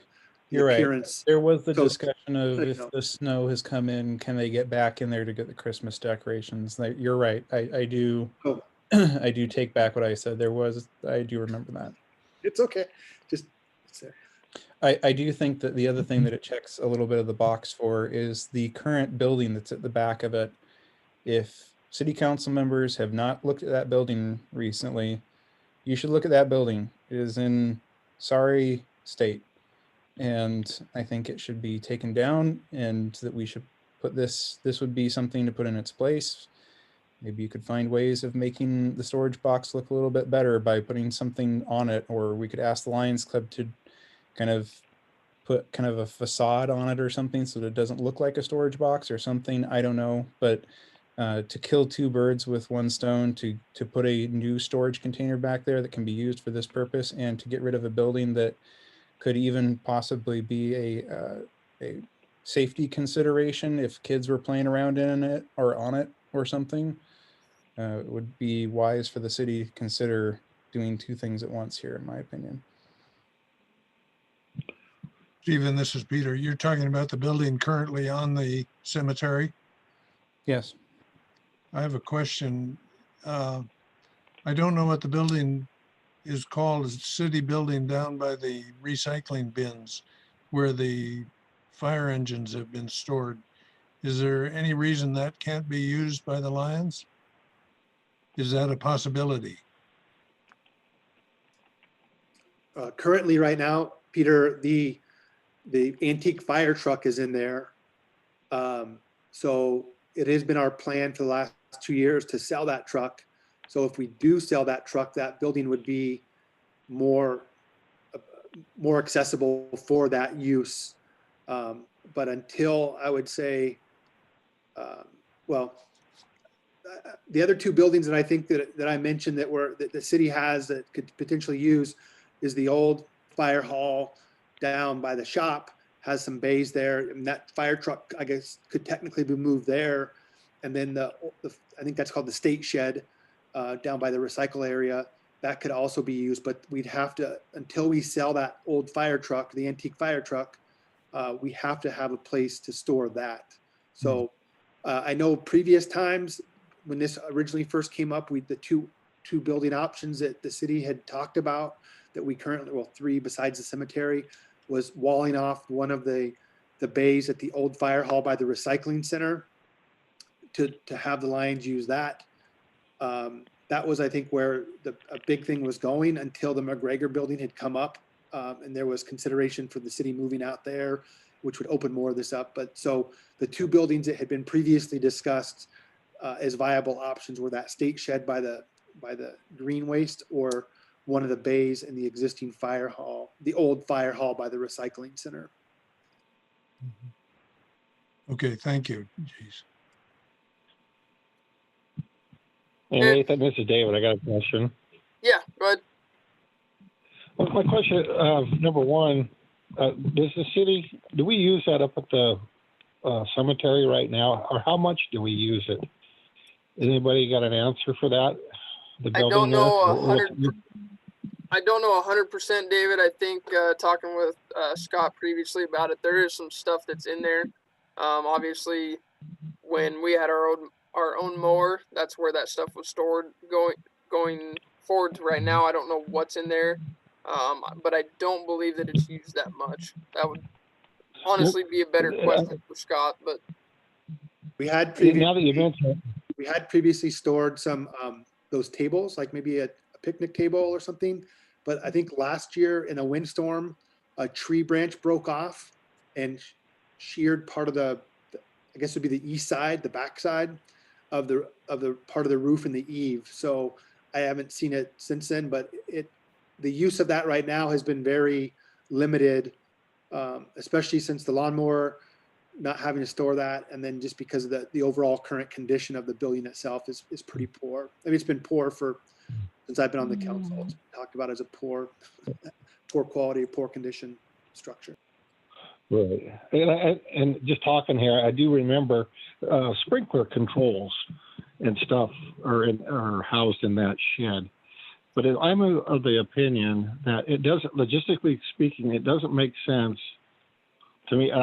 Speaker 6: You're
Speaker 1: appearance.
Speaker 6: right. There was the
Speaker 1: So,
Speaker 6: discussion of,
Speaker 1: you
Speaker 6: if
Speaker 1: know.
Speaker 6: the snow has come in, can they get back in there to get the Christmas decorations? You're right. I do.
Speaker 1: Oh.
Speaker 6: I do take back what I said. I do remember that.
Speaker 1: It's okay. Just
Speaker 6: I do think that the other thing that it checks a little bit of the box for is the current building that's at the back of it. If city council members have not looked at that building recently, you should look at that building. It is in sorry state. And I think it should be taken down, and that we should put this would be something to put in its place. Maybe you could find ways of making the storage box look a little bit better by putting something on it, or we could ask the Lions Club to kind of put kind of a facade on it or something so that it doesn't look like a storage box or something. I don't know, but to kill two birds with one stone, to put a new storage container back there that can be used for this purpose, and to get rid of a building that could even possibly be a safety consideration if kids were playing around in it or on it or something. It would be wise for the city to consider doing two things at once here, in my opinion.
Speaker 4: Stephen, this is Peter. You're talking about the building currently on the cemetery?
Speaker 6: Yes.
Speaker 4: I have a question. I don't know what the building is called. It's a city building down by the recycling bins where the fire engines have been stored. Is there any reason that can't be used by the Lions? Is that a possibility?
Speaker 1: Currently, right now, Peter, the antique fire truck is in there. So it has been our plan for the last 2 years to sell that truck. So if we do sell that truck, that building would be more accessible for that use. But until, I would say, the other two buildings that I think that I mentioned that the city has that could potentially use is the old fire hall down by the shop, has some bays there, and that fire truck, I guess, could technically be moved there. And then I think that's called the state shed down by the recycle area, that could also be used. But we'd have to, until we sell that old fire truck, the antique fire truck, we have to have a place to store that. So I know previous times when this originally first came up, the two building options that the city had talked about that we currently, well, three besides the cemetery, was walling off one of the bays at the old fire hall by the recycling center to have the Lions use that. That was, I think, where a big thing was going until the McGregor building had come up, and there was consideration for the city moving out there which would open more of this up. But so the two buildings that had been previously discussed as viable options were that state shed by the green waste, or one of the bays in the existing fire hall, the old fire hall by the recycling center.
Speaker 4: Okay, thank you. Jeez.
Speaker 9: Hey, Nathan, this is David. I got a question.
Speaker 2: Yeah, go ahead.
Speaker 9: Well, my question, number one, does the city, do we use that up at the cemetery right now, or how much do we use it? Anybody got an answer for that? The
Speaker 2: I don't
Speaker 9: building there?
Speaker 2: know I don't know 100%, David. I think talking with Scott previously about it, there is some stuff that's in there. Obviously, when we had our own mower, that's where that stuff was stored. Going forward to right now, I don't know what's in there, but I don't believe that it's used that much. That would honestly be a better question for Scott. But
Speaker 1: We had
Speaker 9: now that you mention
Speaker 1: previously stored some those tables, like maybe a picnic table or something. But I think last year in a windstorm, a tree branch broke off and sheared part of the, I guess it would be the east side, the back side of the part of the roof and the eave. So I haven't seen it since then, but the use of that right now has been very limited, especially since the lawnmower, not having to store that, and then just because of the overall current condition of the building itself is pretty poor. I mean, it's been poor since I've been on the council. It's been talked about as a poor quality, poor condition structure.
Speaker 9: Right. And just talking here, I do remember sprinkler controls and stuff are housed in that shed. But I'm of the opinion that it doesn't, logistically speaking, it doesn't make sense to me. And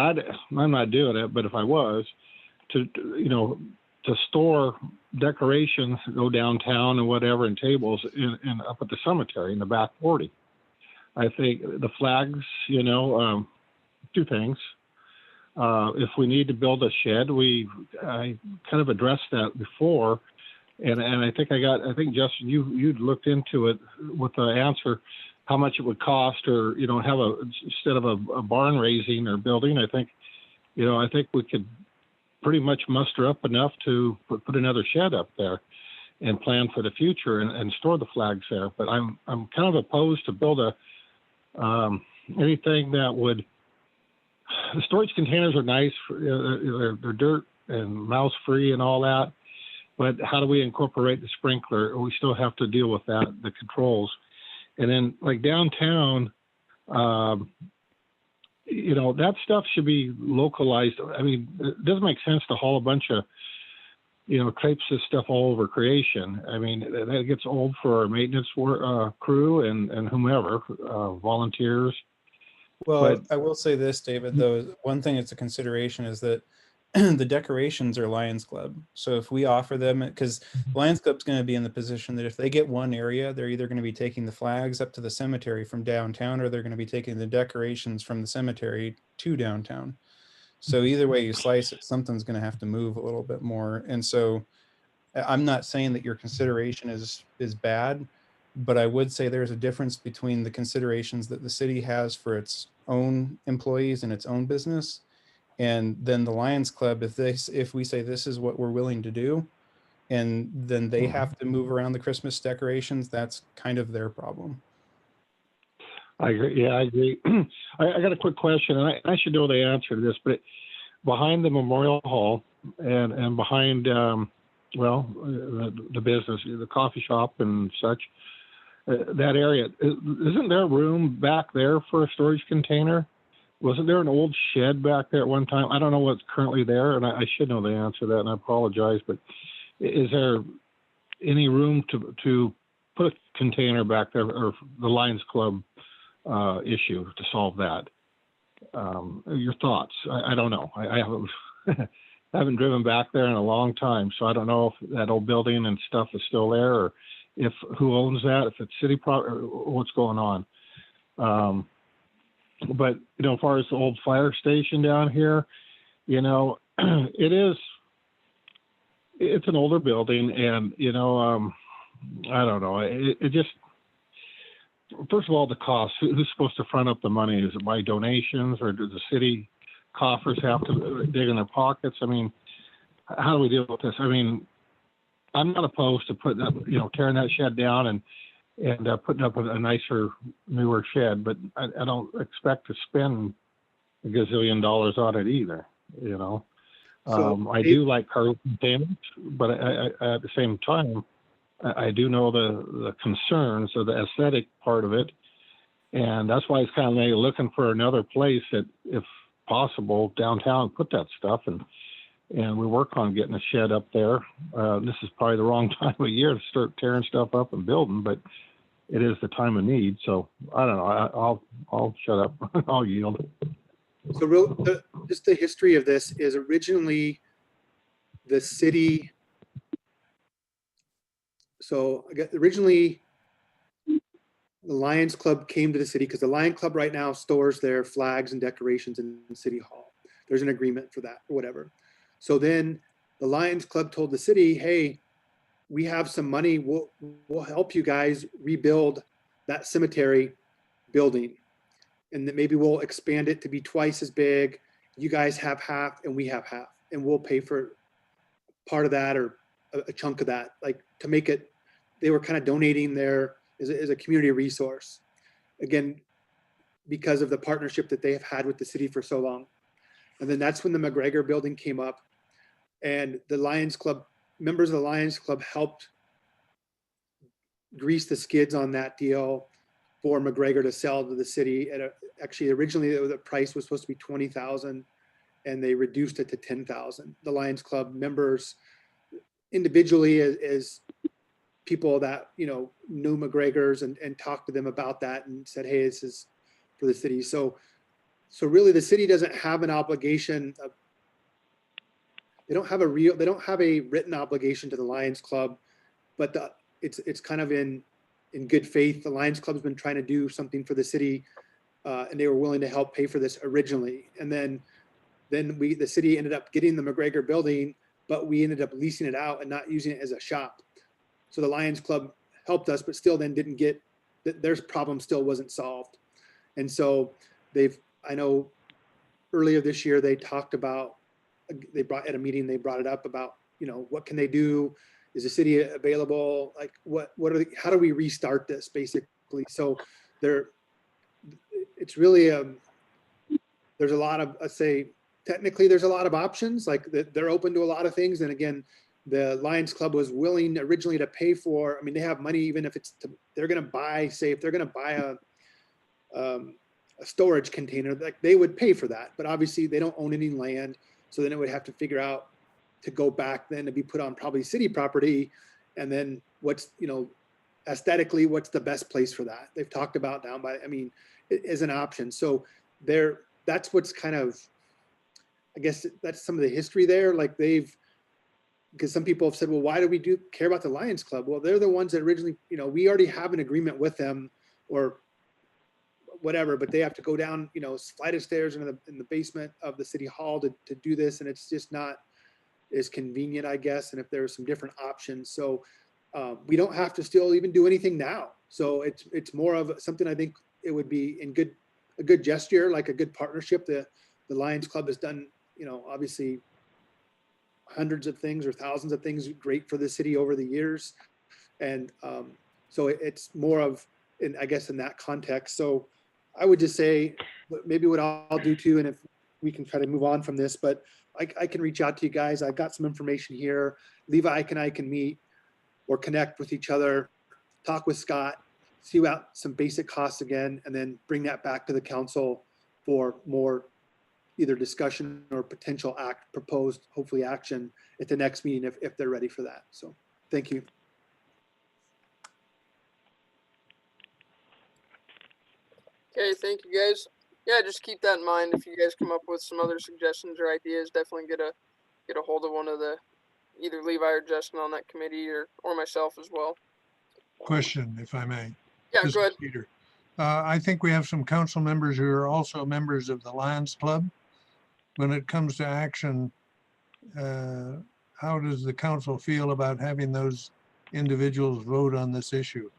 Speaker 9: I'm not doing it, but if I was, to store decorations, go downtown and whatever, and tables in up at the cemetery in the back 40. I think the flags, two things. If we need to build a shed, I kind of addressed that before, and I think Justin, you'd looked into it with the answer, how much it would cost, or have instead of a barn raising or building. I think we could pretty much muster up enough to put another shed up there and plan for the future and store the flags there. But I'm kind of opposed to build anything that would. The storage containers are nice. They're dirt and mouse free and all that. But how do we incorporate the sprinkler? We still have to deal with that, the controls. And then like downtown, that stuff should be localized. I mean, it doesn't make sense to haul a bunch of, crepes of stuff all over Creation. I mean, that gets old for our maintenance crew and whomever, volunteers.
Speaker 6: Well, I will say this, David, though, one thing that's a consideration is that the decorations are Lions Club. So if we offer them, because Lions Club's going to be in the position that if they get one area, they're either going to be taking the flags up to the cemetery from downtown, or they're going to be taking the decorations from the cemetery to downtown. So either way you slice it, something's going to have to move a little bit more. And so I'm not saying that your consideration is bad, but I would say there's a difference between the considerations that the city has for its own employees and its own business, and then the Lions Club, if we say this is what we're willing to do, and then they have to move around the Christmas decorations, that's kind of their problem.
Speaker 9: I agree. Yeah, I agree. I got a quick question, and I should know the answer to this, but behind the Memorial Hall and behind, the business, the coffee shop and such, that area, isn't there room back there for a storage container? Wasn't there an old shed back there at one time? I don't know what's currently there, and I should know the answer to that, and I apologize, but is there any room to put a container back there, or the Lions Club issue to solve that? Your thoughts? I don't know. I haven't driven back there in a long time, so I don't know if that old building and stuff is still there, or who owns that, if it's city property, or what's going on. But as far as the old fire station down here, it's an older building, and I don't know. It just, first of all, the cost. Who's supposed to front up the money? Is it by donations, or does the city coffers have to dig in their pockets. I mean, how do we deal with this? I mean, I'm not opposed to putting up, tearing that shed down and putting up a nicer, newer shed, but I don't expect to spend a gazillion dollars on it either,
Speaker 1: So
Speaker 9: I do like cargo containers, but I at the same time, I do know the concerns of the aesthetic part of it. And that's why it's kind of maybe looking for another place that, if possible, downtown, put that stuff. And we work on getting a shed up there. This is probably the wrong time of year to start tearing stuff up and building, but it is the time of need. So I don't know. I'll shut up. I'll yield.
Speaker 1: So just the history of this is originally the city. So originally the Lions Club came to the city because the Lions Club right now stores their flags and decorations in City Hall. There's an agreement for that or whatever. So then the Lions Club told the city, hey, we have some money. We'll help you guys rebuild that cemetery building. And that maybe we'll expand it to be twice as big. You guys have half and we have half, and we'll pay for part of that or a chunk of that, like to make it. They were kind of donating there as a community resource, again, because of the partnership that they have had with the city for so long. And then that's when the McGregor building came up, and the Lions Club, members of the Lions Club helped grease the skids on that deal for McGregor to sell to the city at actually originally the price was supposed to be $20,000 and they reduced it to $10,000. The Lions Club members individually as people that, knew McGregor's and talked to them about that and said, hey, this is for the city. So really the city doesn't have an obligation. They don't have a written obligation to the Lions Club, but it's kind of in good faith. The Lions Club's been trying to do something for the city, and they were willing to help pay for this originally. And then the city ended up getting the McGregor building, but we ended up leasing it out and not using it as a shop. So the Lions Club helped us, but still then didn't get their problem still wasn't solved. And so I know earlier this year they talked about, at a meeting, they brought it up about, what can they do? Is the city available? Like how do we restart this basically? So it's really, there's a lot of, let's say, technically there's a lot of options, like they're open to a lot of things. And again, the Lions Club was willing originally to pay for, they have money, even if they're going to buy, say, if they're going to buy a storage container, like they would pay for that, but obviously they don't own any land. So then it would have to figure out to go back then to be put on probably city property. And then what's, aesthetically, what's the best place for that? They've talked about down by, it is an option. So that's what's kind of, I guess that's some of the history there. Like because some people have said, well, why do we care about the Lions Club? Well, they're the ones that originally, we already have an agreement with them or whatever, but they have to go down, flight of stairs in the basement of the city hall to do this. And it's just not as convenient, I guess. And if there's some different options. So we don't have to still even do anything now. So it's more of something, I think it would be a good gesture, like a good partnership. The Lions Club has done, obviously hundreds of things or thousands of things great for the city over the years. And so it's more of, I guess, in that context. So I would just say maybe what I'll do too, and if we can try to move on from this, but I can reach out to you guys. I've got some information here. Levi and I can meet or connect with each other, talk with Scott, see about some basic costs again, and then bring that back to the council for more either discussion or potential proposed, hopefully action at the next meeting if they're ready for that. So thank you.
Speaker 2: Okay, thank you guys. Yeah, just keep that in mind. If you guys come up with some other suggestions or ideas, definitely get a hold of one of either Levi or Justin on that committee or myself as well.
Speaker 4: Question, if I may.
Speaker 2: Yeah,
Speaker 4: This
Speaker 2: go
Speaker 4: is
Speaker 2: ahead.
Speaker 4: Peter. I think we have some council members who are also members of the Lions Club. When it comes to action, how does the council feel about having those individuals vote on this issue?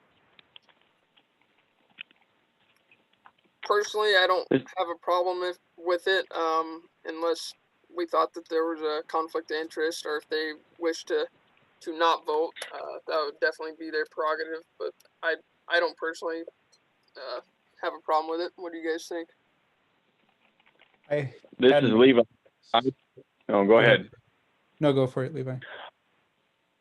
Speaker 2: Personally, I don't have a problem with it. unless we thought that there was a conflict of interest, or if they wish to not vote, that would definitely be their prerogative. But I don't personally have a problem with it. What do you guys think?
Speaker 5: This is Levi. Go ahead.
Speaker 6: No, go for it, Levi.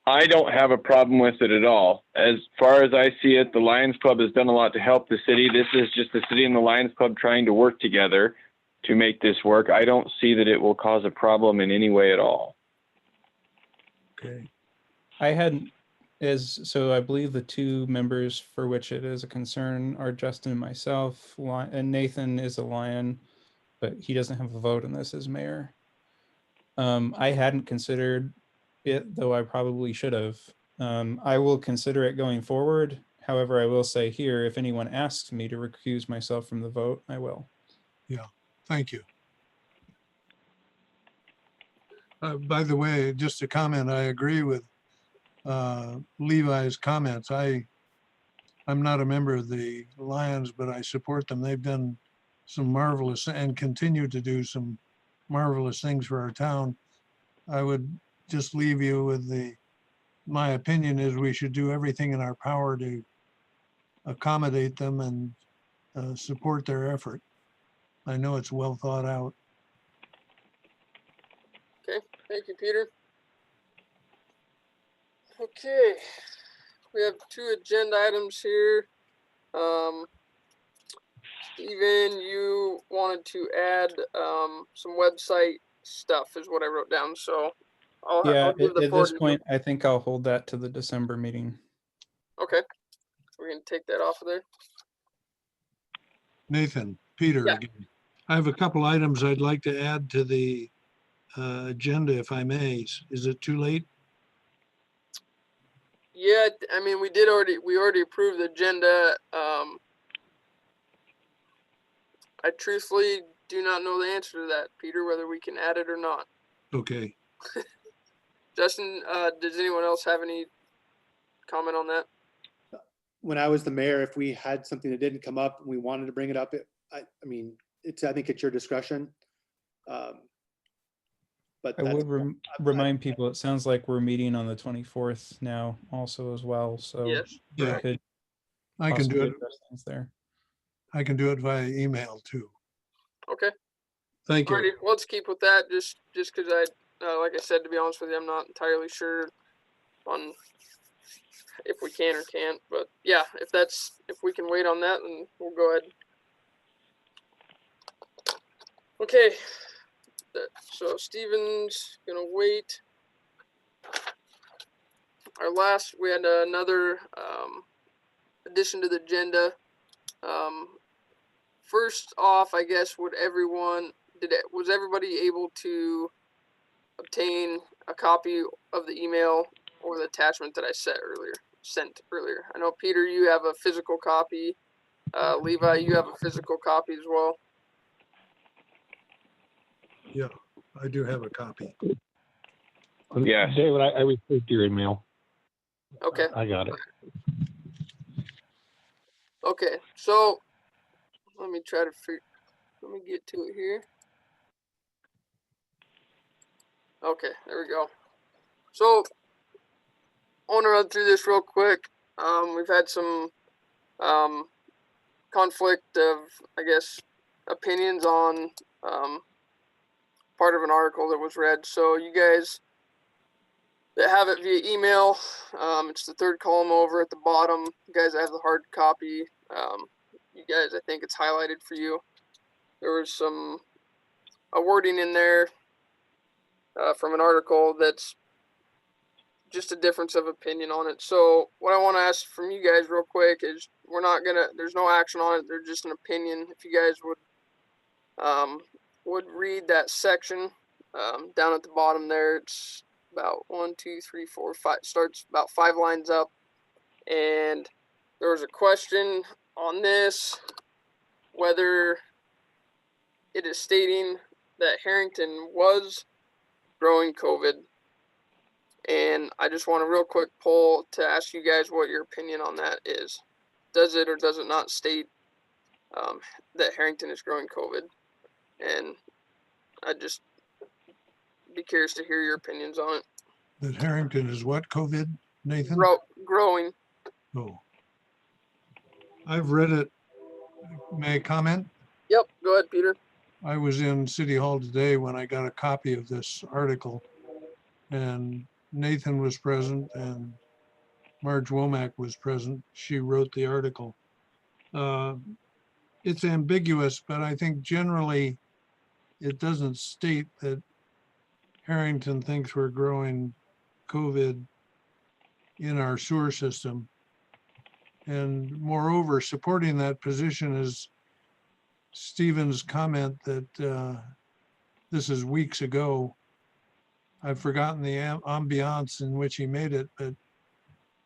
Speaker 5: I don't have a problem with it at all. As far as I see it, the Lions Club has done a lot to help the city. This is just the city and the Lions Club trying to work together to make this work. I don't see that it will cause a problem in any way at all.
Speaker 4: Okay.
Speaker 6: So I believe the two members for which it is a concern are Justin and myself, and Nathan is a Lion, but he doesn't have a vote in this as mayor. I hadn't considered it, though I probably should have. I will consider it going forward. However, I will say here, if anyone asks me to recuse myself from the vote, I will.
Speaker 4: Yeah, thank you. By the way, just a comment, I agree with Levi's comments. I'm not a member of the Lions, but I support them. They've done some marvelous and continue to do some marvelous things for our town. I would just leave you with my opinion is we should do everything in our power to accommodate them and support their effort. I know it's well thought out.
Speaker 2: Okay, thank you, Peter. Okay, we have 2 agenda items here. Steven, you wanted to add some website stuff is what I wrote down. So I'll give the
Speaker 6: at
Speaker 2: floor
Speaker 6: this
Speaker 2: to you.
Speaker 6: point, I think I'll hold that to the December meeting.
Speaker 2: Okay, we're gonna take that off of there.
Speaker 4: Nathan, Peter
Speaker 2: Yeah.
Speaker 4: again. I have a couple items I'd like to add to the agenda, if I may. Is it too late?
Speaker 2: Yeah, I mean, we already approved the agenda. I truthfully do not know the answer to that, Peter, whether we can add it or not.
Speaker 4: Okay.
Speaker 2: Justin, does anyone else have any comment on that?
Speaker 1: When I was the mayor, if we had something that didn't come up and we wanted to bring it up, I mean, I think it's your discretion. But
Speaker 6: I would remind people, it sounds like we're meeting on the 24th now also as well. So
Speaker 2: Yes.
Speaker 4: Yeah.
Speaker 6: could
Speaker 4: I can do
Speaker 6: possibly
Speaker 4: it.
Speaker 6: address things there.
Speaker 4: I can do it via email too.
Speaker 2: Okay.
Speaker 4: Thank you.
Speaker 2: Alrighty, well, let's keep with that. Just because like I said, to be honest with you, I'm not entirely sure on if we can or can't. But yeah, if we can wait on that, then we'll go ahead. Okay. So Steven's gonna wait. We had another addition to the agenda. First off, I guess, was everybody able to obtain a copy of the email or the attachment that I sent earlier? I know, Peter, you have a physical copy. Levi, you have a physical copy as well.
Speaker 4: Yeah, I do have a copy.
Speaker 5: Yes.
Speaker 9: David, I received your email.
Speaker 2: Okay.
Speaker 9: I got it.
Speaker 2: Okay. So let me get to it here. Okay, there we go. So I want to run through this real quick. We've had some conflict of, I guess, opinions on part of an article that was read. So you guys that have it via email, it's the 3rd column over at the bottom. You guys have the hard copy. You guys, I think it's highlighted for you. There was a wording in there from an article that's just a difference of opinion on it. So what I want to ask from you guys real quick is there's no action on it. There's just an opinion. If you guys would read that section down at the bottom there. It's about 1, 2, 3, 4, 5, starts about 5 lines up. And there was a question on this, whether it is stating that Harrington was growing COVID. And I just want a real quick poll to ask you guys what your opinion on that is. Does it or does it not state that Harrington is growing COVID? And I'd just be curious to hear your opinions on it.
Speaker 4: That Harrington is what, COVID, Nathan?
Speaker 2: Growing.
Speaker 4: Oh. I've read it. May I comment?
Speaker 2: Yep. Go ahead, Peter.
Speaker 4: I was in City Hall today when I got a copy of this article, and Nathan was present and Marge Womack was present. She wrote the article. It's ambiguous, but I think generally it doesn't state that Harrington thinks we're growing COVID in our sewer system. And moreover, supporting that position is Stephen's comment that this is weeks ago. I've forgotten the ambiance in which he made it, but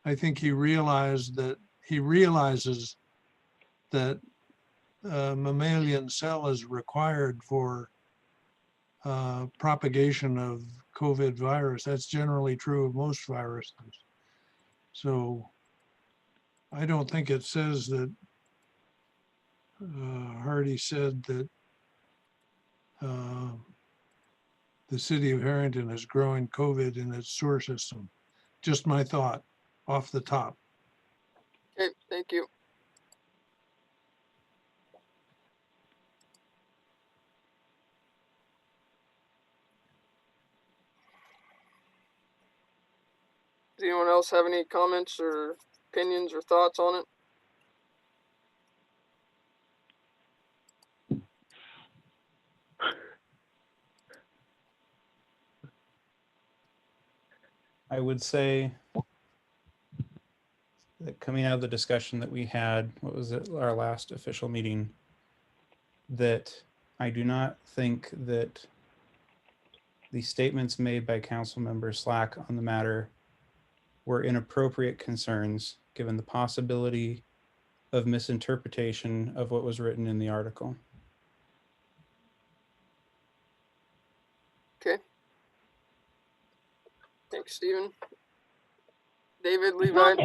Speaker 4: I think he realizes that mammalian cell is required for propagation of COVID virus. That's generally true of most viruses. So I don't think it says that Hardy said that the city of Harrington is growing COVID in its sewer system. Just my thought off the top.
Speaker 2: Okay. Thank you. Does anyone else have any comments or opinions or thoughts on it?
Speaker 6: I would say that coming out of the discussion that we had, what was it, our last official meeting, that I do not think that the statements made by Council Member Slack on the matter were inappropriate concerns, given the possibility of misinterpretation of what was written in the article.
Speaker 2: Okay. Thanks, Stephen. David, Levi.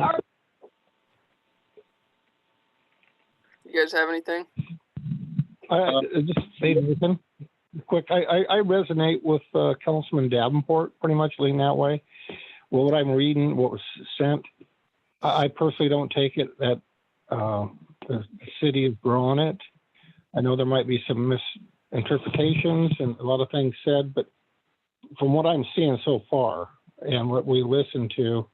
Speaker 2: You guys have anything?
Speaker 9: Just say Nathan, quick. I resonate with Councilman Davenport, pretty much leaning that way. Well, what I'm reading, what was sent, I personally don't take it that the city is growing it. I know there might be some misinterpretations and a lot of things said, but from what I'm seeing so far and what we listened to,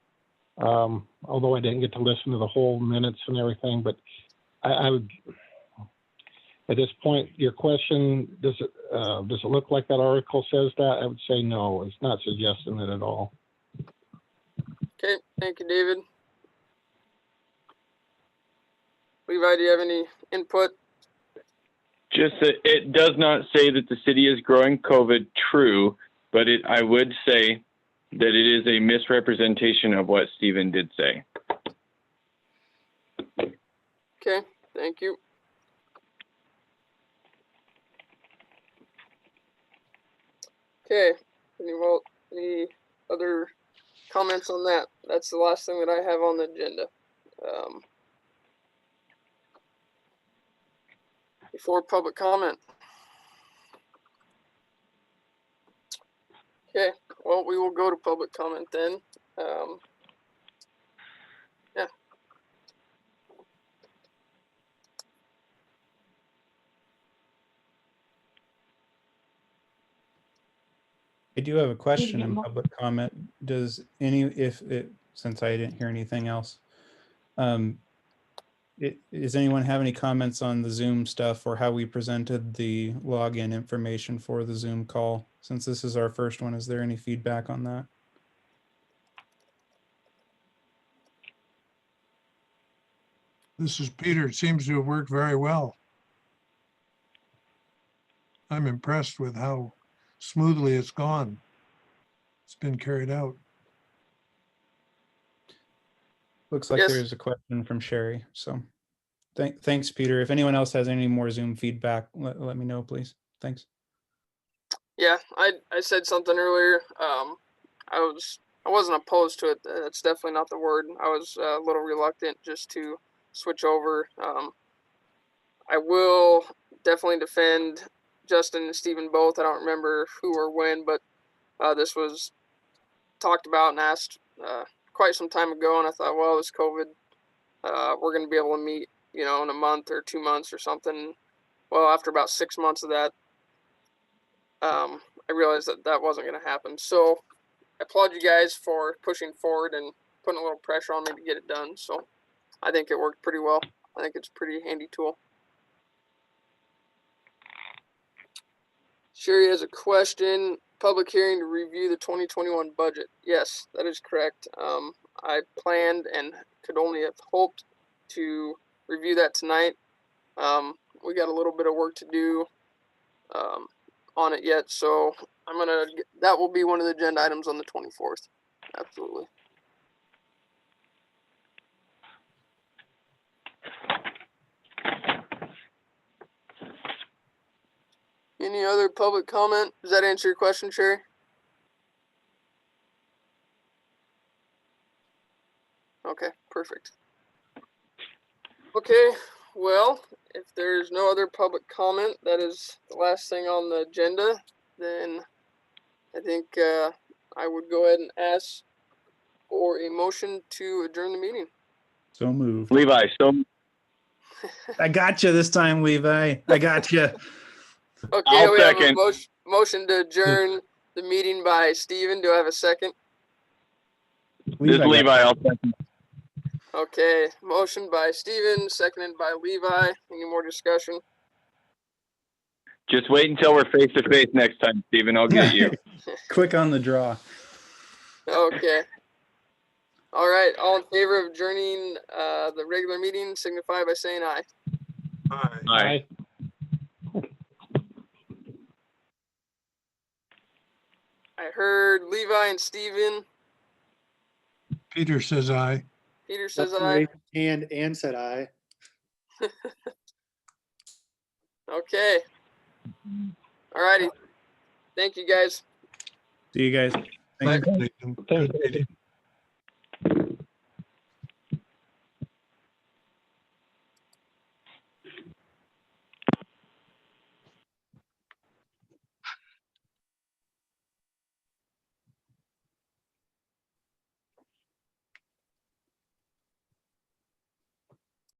Speaker 9: although I didn't get to listen to the whole minutes and everything, but I would, at this point, your question, does it look like that article says that? I would say no, it's not suggesting it at all.
Speaker 2: Okay, thank you, David. Levi, do you have any input?
Speaker 5: Just that it does not say that the city is growing COVID, true, but I would say that it is a misrepresentation of what Stephen did say.
Speaker 2: Okay, thank you. Okay, any other comments on that? That's the last thing that I have on the agenda. Before public comment. Okay, well, we will go to public comment then. Yeah.
Speaker 6: I do have a question in public comment. Does since I didn't hear anything else, does anyone have any comments on the Zoom stuff or how we presented the login information for the Zoom call? Since this is our first one, is there any feedback on that?
Speaker 4: This is Peter. It seems to have worked very well. I'm impressed with how smoothly it's gone. It's been carried out.
Speaker 6: Looks like
Speaker 2: Yes.
Speaker 6: there's a question from Sherry. So thanks, Peter. If anyone else has any more Zoom feedback, let me know, please. Thanks.
Speaker 2: Yeah, I said something earlier. I wasn't opposed to it. That's definitely not the word. I was a little reluctant just to switch over. I will definitely defend Justin and Stephen both. I don't remember who or when, but this was talked about and asked quite some time ago. And I thought, well, this COVID, we're going to be able to meet, in a month or 2 months or something. Well, after about 6 months of that, I realized that wasn't going to happen. So I applaud you guys for pushing forward and putting a little pressure on me to get it done. So I think it worked pretty well. I think it's a pretty handy tool. Sherry has a question. Public hearing to review the 2021 budget. Yes, that is correct. I planned and could only have hoped to review that tonight. We got a little bit of work to do on it yet, so that will be one of the agenda items on the 24th. Absolutely. Any other public comment? Does that answer your question, Sherry? Okay, perfect. Okay, well, if there's no other public comment, that is the last thing on the agenda, then I think I would go ahead and ask for a motion to adjourn the meeting.
Speaker 6: So moved.
Speaker 5: Levi, so
Speaker 6: I got you this time, Levi. I got you.
Speaker 2: Okay,
Speaker 5: I'll
Speaker 2: we have
Speaker 5: second.
Speaker 2: a motion to adjourn the meeting by Steven. Do I have a second?
Speaker 5: this Levi, I'll second.
Speaker 2: Okay, motion by Steven, seconded by Levi. Any more discussion?
Speaker 5: Just wait until we're face to face next time, Stephen. I'll get you.
Speaker 6: Quick on the draw.
Speaker 2: Okay. All right, all in favor of adjourning the regular meeting, signify by saying aye.
Speaker 5: Aye.
Speaker 2: I heard Levi and Steven.
Speaker 4: Peter says aye.
Speaker 2: Peter says
Speaker 1: Justin
Speaker 2: aye.
Speaker 1: raised his hand and said aye.
Speaker 2: Okay. All righty. Thank you, guys.
Speaker 6: See you guys.
Speaker 2: Bye.
Speaker 4: Good meeting.